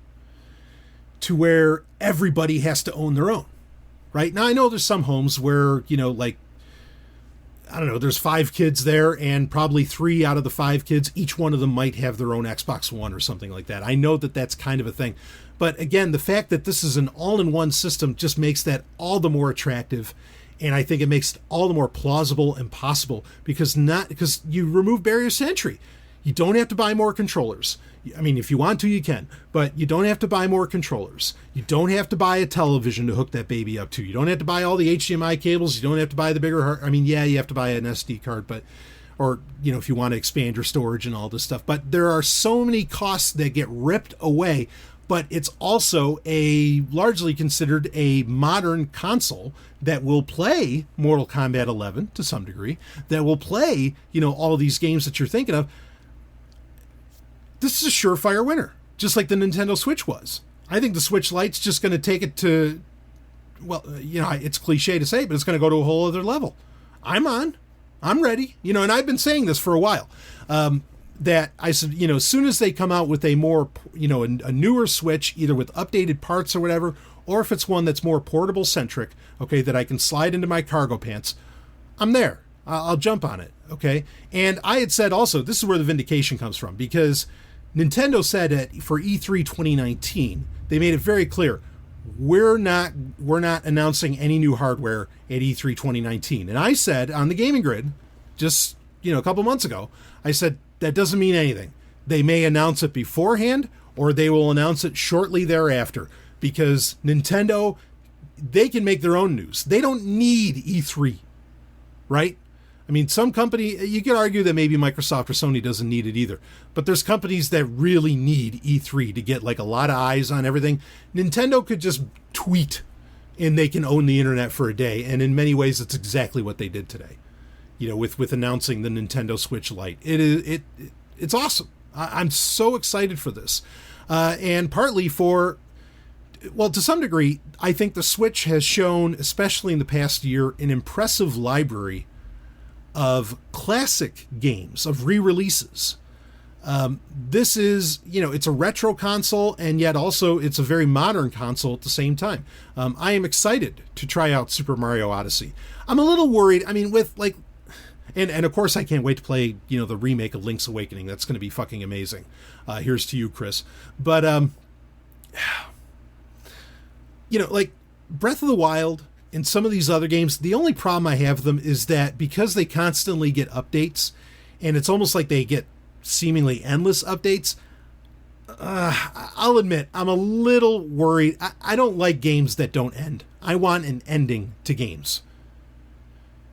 to where everybody has to own their own, right? Now, I know there's some homes where, you know, like, I don't know, there's 5 kids there and probably 3 out of the 5 kids, each one of them might have their own Xbox One or something like that. I know that that's kind of a thing. But again, the fact that this is an all-in-one system just makes that all the more attractive. And I think it makes it all the more plausible and possible because you remove barriers to entry. You don't have to buy more controllers. I mean, if you want to, you can, but you don't have to buy more controllers. You don't have to buy a television to hook that baby up to. You don't have to buy all the HDMI cables. You don't have to buy the bigger, I mean, yeah, you have to buy an SD card, or, you know, if you want to expand your storage and all this stuff, but there are so many costs that get ripped away. But it's also largely considered a modern console that will play Mortal Kombat 11 to some degree, that will play, you know, all these games that you're thinking of. This is a surefire winner, just like the Nintendo Switch was. I think the Switch Lite's just going to take it to, well, you know, it's cliche to say, but it's going to go to a whole other level. I'm ready, you know, and I've been saying this for a while. That I said, you know, as soon as they come out with a more, you know, a newer Switch, either with updated parts or whatever, or if it's one that's more portable centric, okay, that I can slide into my cargo pants, I'm there. I'll jump on it, okay? And I had said also, this is where the vindication comes from, because Nintendo said that for E3 2019, they made it very clear, we're not announcing any new hardware at E3 2019. And I said on the Gaming Grid, just, you know, a couple months ago, I said, that doesn't mean anything. They may announce it beforehand or they will announce it shortly thereafter because Nintendo, they can make their own news. They don't need E3, right? I mean, some company, you could argue that maybe Microsoft or Sony doesn't need it either, but there's companies that really need E3 to get like a lot of eyes on everything. Nintendo could just tweet and they can own the internet for a day. And in many ways, it's exactly what they did today. You know, with announcing the Nintendo Switch Lite. It's awesome. I'm so excited for this. And partly to some degree, I think the Switch has shown, especially in the past year, an impressive library of classic games, of re-releases. This is, you know, it's a retro console, and yet also it's a very modern console at the same time. I am excited to try out Super Mario Odyssey. I'm a little worried. I mean, with like, and of course I can't wait to play, you know, the remake of Link's Awakening. That's going to be fucking amazing. Here's to you, Chris. But, you know, like Breath of the Wild and some of these other games, the only problem I have with them is that because they constantly get updates and it's almost like they get seemingly endless updates, I'll admit I'm a little worried. I don't like games that don't end. I want an ending to games.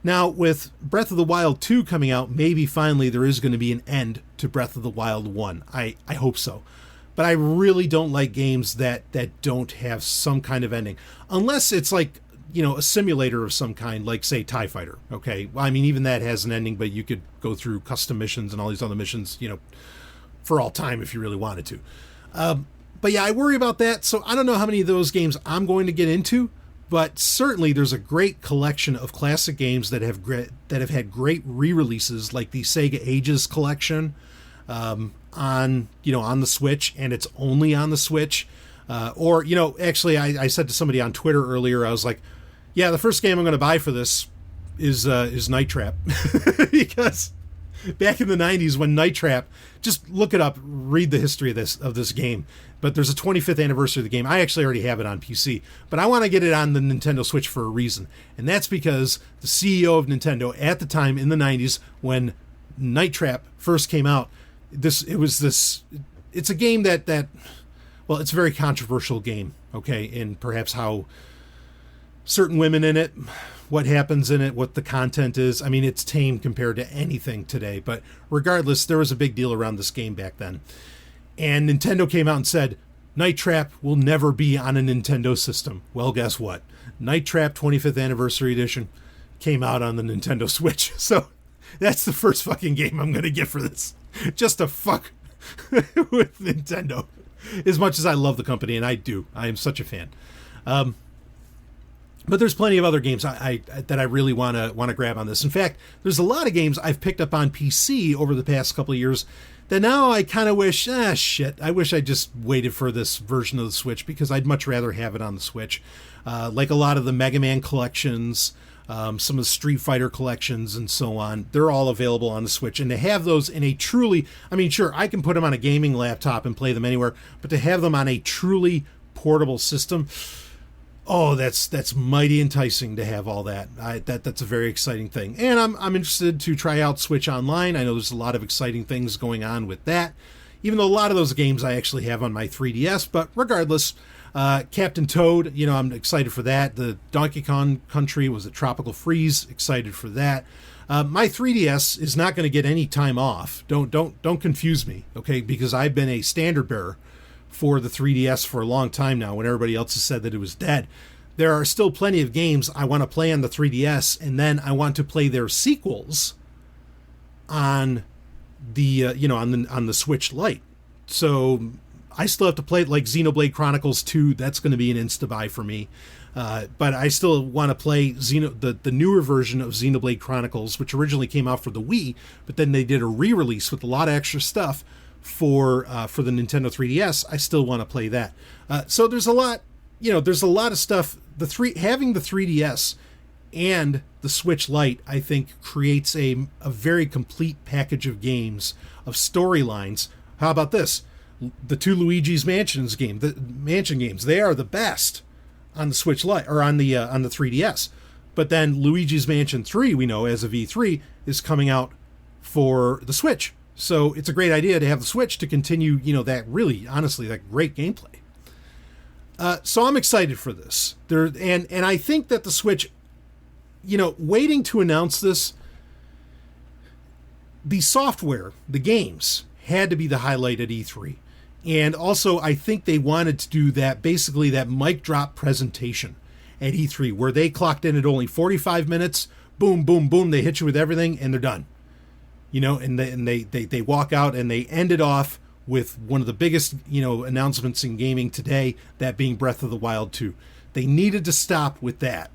Now, with Breath of the Wild 2 coming out, maybe finally there is going to be an end to Breath of the Wild 1. I hope so. But I really don't like games that don't have some kind of ending. Unless it's like, a simulator of some kind, like, say, TIE Fighter. Okay, well, I mean, even that has an ending, but you could go through custom missions and all these other missions, for all time if you really wanted to. But yeah, I worry about that. So I don't know how many of those games I'm going to get into. But certainly there's a great collection of classic games that have had great re-releases, like the Sega Ages collection on the Switch, and it's only on the Switch. Actually, I said to somebody on Twitter earlier, I was like, yeah, the first game I'm going to buy for this is Night Trap. Because back in the 90s when Night Trap, just look it up, read the history of this game. But there's a 25th anniversary of the game. I actually already have it on PC, but I want to get it on the Nintendo Switch for a reason. And that's because the CEO of Nintendo at the time in the 90s when Night Trap first came out, it's a game that it's a very controversial game, okay, in perhaps how certain women in it, what happens in it, what the content is. I mean, it's tame compared to anything today, but regardless, there was a big deal around this game back then. And Nintendo came out and said, Night Trap will never be on a Nintendo system. Well, guess what? Night Trap 25th Anniversary Edition came out on the Nintendo Switch. So that's the first fucking game I'm going to get for this. Just to fuck with Nintendo. As much as I love the company, and I do. I am such a fan. But there's plenty of other games that I really want to grab on this. In fact, there's a lot of games I've picked up on PC over the past couple of years that now I kind of wish, I wish I just waited for this version of the Switch because I'd much rather have it on the Switch. Like a lot of the Mega Man collections, some of the Street Fighter collections and so on, they're all available on the Switch. And to have those in a truly, I mean, sure, I can put them on a gaming laptop and play them anywhere, but to have them on a truly portable system, oh, that's mighty enticing to have all that. That's a very exciting thing. And I'm interested to try out Switch Online. I know there's a lot of exciting things going on with that, even though a lot of those games I actually have on my 3DS. But regardless, Captain Toad, I'm excited for that. The Donkey Kong Country, was it Tropical Freeze? Excited for that. My 3DS is not going to get any time off. Don't confuse me, okay? Because I've been a standard bearer for the 3DS for a long time now when everybody else has said that it was dead. There are still plenty of games I want to play on the 3DS, and then I want to play their sequels on the on the Switch Lite. So I still have to play it, like Xenoblade Chronicles 2. That's going to be an insta-buy for me. But I still want to play the newer version of Xenoblade Chronicles, which originally came out for the Wii, but then they did a re-release with a lot of extra stuff for the Nintendo 3DS. I still want to play that. So there's a lot, there's a lot of stuff. Having the 3DS and the Switch Lite, I think, creates a very complete package of games, of storylines. How about this? The two Luigi's Mansion games, they are the best on the Switch Lite or on the 3DS. But then Luigi's Mansion 3, we know as of E3, is coming out for the Switch. So it's a great idea to have the Switch to continue, that really, honestly, that great gameplay. So I'm excited for this. And I think that the Switch, waiting to announce this, the software, the games, had to be the highlight at E3. And also, I think they wanted to do that, basically that mic drop presentation at E3, where they clocked in at only 45 minutes, boom, boom, boom, they hit you with everything, and they're done. And they walk out and they end it off with one of the biggest, announcements in gaming today, that being Breath of the Wild 2. They needed to stop with that.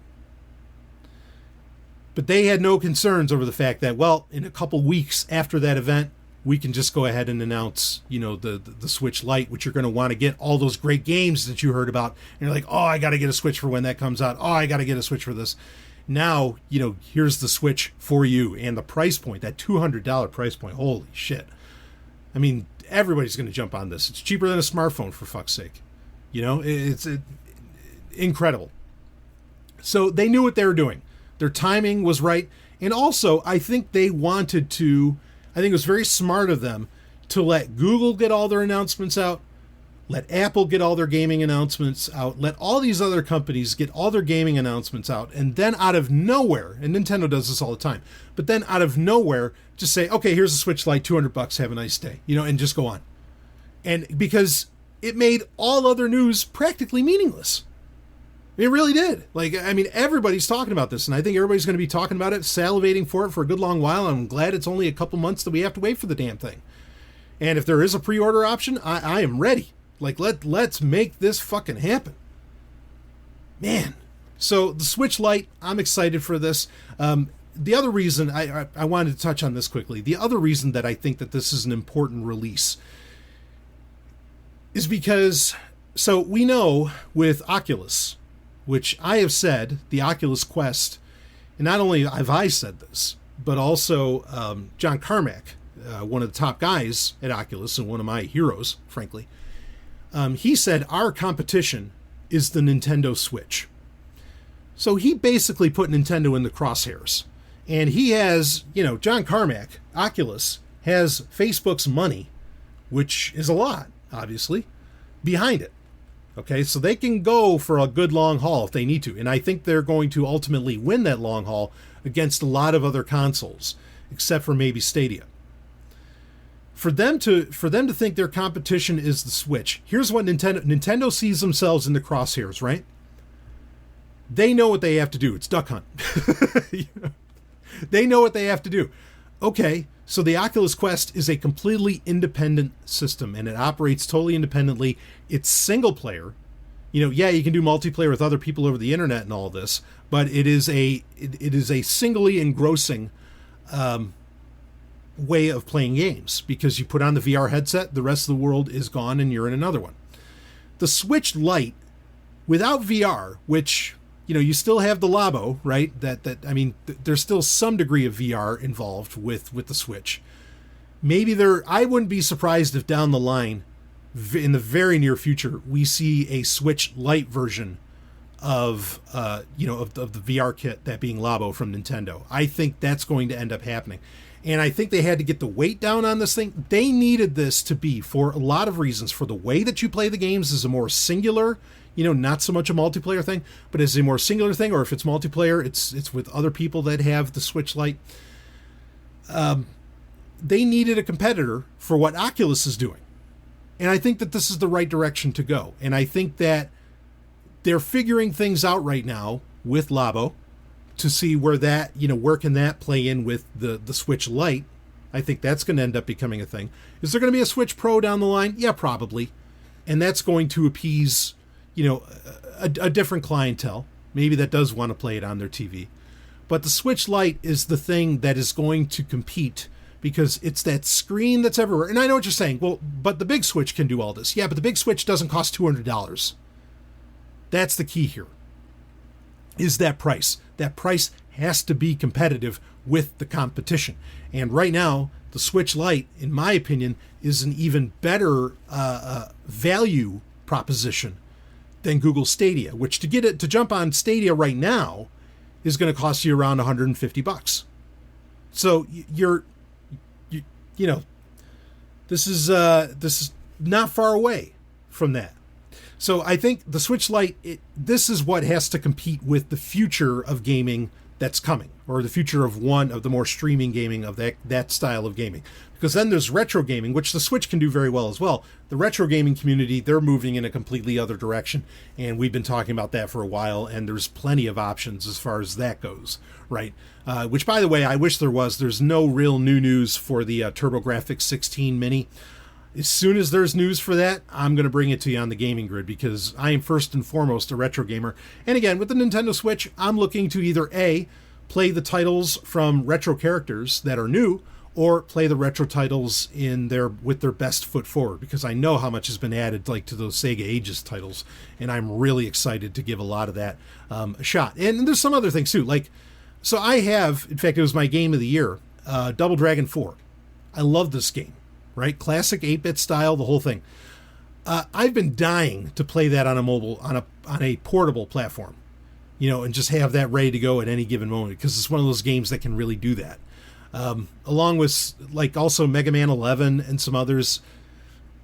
But they had no concerns over the fact that, well, in a couple weeks after that event, we can just go ahead and announce, the Switch Lite, which you're going to want to get all those great games that you heard about. And you're like, oh, I got to get a Switch for when that comes out. Oh, I got to get a Switch for this. Now, here's the Switch for you. And the price point, that $200 price point, holy shit. I mean, everybody's going to jump on this. It's cheaper than a smartphone, for fuck's sake. It's incredible. So they knew what they were doing. Their timing was right. And also, I think they wanted to, I think it was very smart of them to let Google get all their announcements out, Let Apple get all their gaming announcements out. Let all these other companies get all their gaming announcements out. And then out of nowhere, and Nintendo does this all the time, but then out of nowhere, just say, okay, here's a Switch Lite, $200, have a nice day, and just go on. And because it made all other news practically meaningless. It really did. Everybody's talking about this, and I think everybody's going to be talking about it, salivating for it for a good long while. I'm glad it's only a couple months that we have to wait for the damn thing. And if there is a pre-order option, I am ready. Let's make this fucking happen. Man. So the Switch Lite, I'm excited for this. The other reason, I wanted to touch on this quickly. The other reason that I think that this is an important release is because, so we know with Oculus, which I have said, the Oculus Quest, and not only have I said this, but also John Carmack, one of the top guys at Oculus and one of my heroes, frankly, he said our competition is the Nintendo Switch. So he basically put Nintendo in the crosshairs. And he has, John Carmack, Oculus, has Facebook's money, which is a lot, obviously, behind it. Okay, so they can go for a good long haul if they need to. And I think they're going to ultimately win that long haul against a lot of other consoles, except for maybe Stadia. For them to think their competition is the Switch, here's what Nintendo sees themselves in the crosshairs, right? They know what they have to do. It's Duck Hunt. They know what they have to do. Okay, so the Oculus Quest is a completely independent system, and it operates totally independently. It's single player. Yeah, you can do multiplayer with other people over the internet and all this, but it is a singly engrossing way of playing games, because you put on the VR headset, the rest of the world is gone, and you're in another one. The Switch Lite, without VR, which you still have the Labo, right? There's still some degree of VR involved with the Switch. I wouldn't be surprised if down the line, in the very near future, we see a Switch Lite version of the VR kit, that being Labo from Nintendo. I think that's going to end up happening. And I think they had to get the weight down on this thing. They needed this to be, for a lot of reasons, for the way that you play the games is a more singular, not so much a multiplayer thing, but it's a more singular thing. Or if it's multiplayer, it's with other people that have the Switch Lite. They needed a competitor for what Oculus is doing. And I think that this is the right direction to go. And I think that they're figuring things out right now with Labo to see where that, where can that play in with the Switch Lite. I think that's going to end up becoming a thing. Is there going to be a Switch Pro down the line? Yeah, probably. And that's going to appease, a different clientele. Maybe that does want to play it on their TV. But the Switch Lite is the thing that is going to compete, because it's that screen that's everywhere. And I know what you're saying. Well, but the big Switch can do all this. Yeah, but the big Switch doesn't cost $200. That's the key here. Is that price. That price has to be competitive with the competition. And right now, the Switch Lite, in my opinion, is an even better value proposition than Google Stadia, which to jump on Stadia right now is going to cost you around $150. So this is not far away from that. So I think the Switch Lite, this is what has to compete with the future of gaming that's coming, or the future of one of the more streaming gaming of that style of gaming. Because then there's retro gaming, which the Switch can do very well as well. The retro gaming community, they're moving in a completely other direction, and we've been talking about that for a while, and there's plenty of options as far as that goes, right? Which, by the way, I wish there was. There's no real new news for the TurboGrafx 16 Mini. As soon as there's news for that, I'm going to bring it to you on the Gaming Grid, because I am first and foremost a retro gamer. And again, with the Nintendo Switch, I'm looking to either A, play the titles from retro characters that are new, or play the retro titles with their best foot forward, because I know how much has been added to those Sega Ages titles, and I'm really excited to give a lot of that a shot. And there's some other things too, so I have, in fact, it was my game of the year, Double Dragon 4. I love this game. Right? Classic 8-bit style, the whole thing. I've been dying to play that on a portable platform, and just have that ready to go at any given moment, because it's one of those games that can really do that. Along with also Mega Man 11 and some others.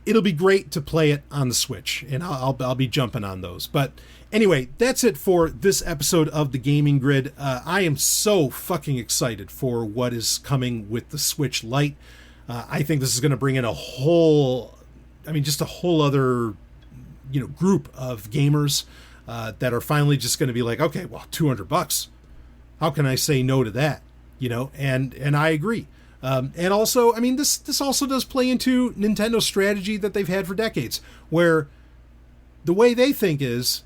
it'll be great to play it on the Switch, and I'll be jumping on those. But anyway, that's it for this episode of the Gaming Grid. I am so fucking excited for what is coming with the Switch Lite. I think this is going to bring in a whole other, group of gamers that are finally just going to be like, okay, well, $200. How can I say no to that? And I agree. And also, this also does play into Nintendo's strategy that they've had for decades, where the way they think is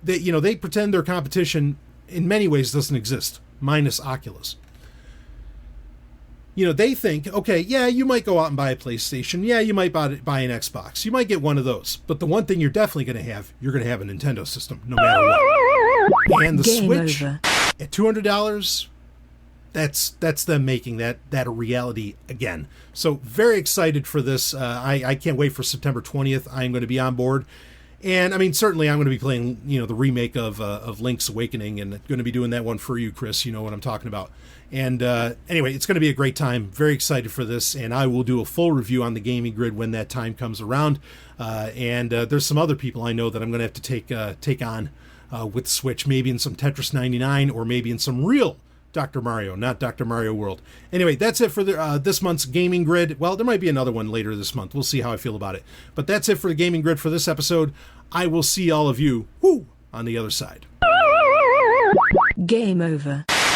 that, they pretend their competition in many ways doesn't exist, minus Oculus. They think, okay, yeah, you might go out and buy a PlayStation. Yeah, you might buy an Xbox. You might get one of those. But the one thing you're definitely going to have, you're going to have a Nintendo system, no matter what. And the Switch at $200, that's them making that a reality again. So very excited for this. I can't wait for September 20th. I'm going to be on board. And certainly I'm going to be playing, the remake of Link's Awakening, and going to be doing that one for you, Chris. You know what I'm talking about. And anyway, it's going to be a great time. Very excited for this, and I will do a full review on the Gaming Grid when that time comes around. And there's some other people I know that I'm going to have to take on with Switch, maybe in some Tetris 99, or maybe in some real Dr. Mario, not Dr. Mario World. Anyway, that's it for this month's Gaming Grid. Well, there might be another one later this month. We'll see how I feel about it. But that's it for the Gaming Grid for this episode. I will see all of you on the other side. Game over.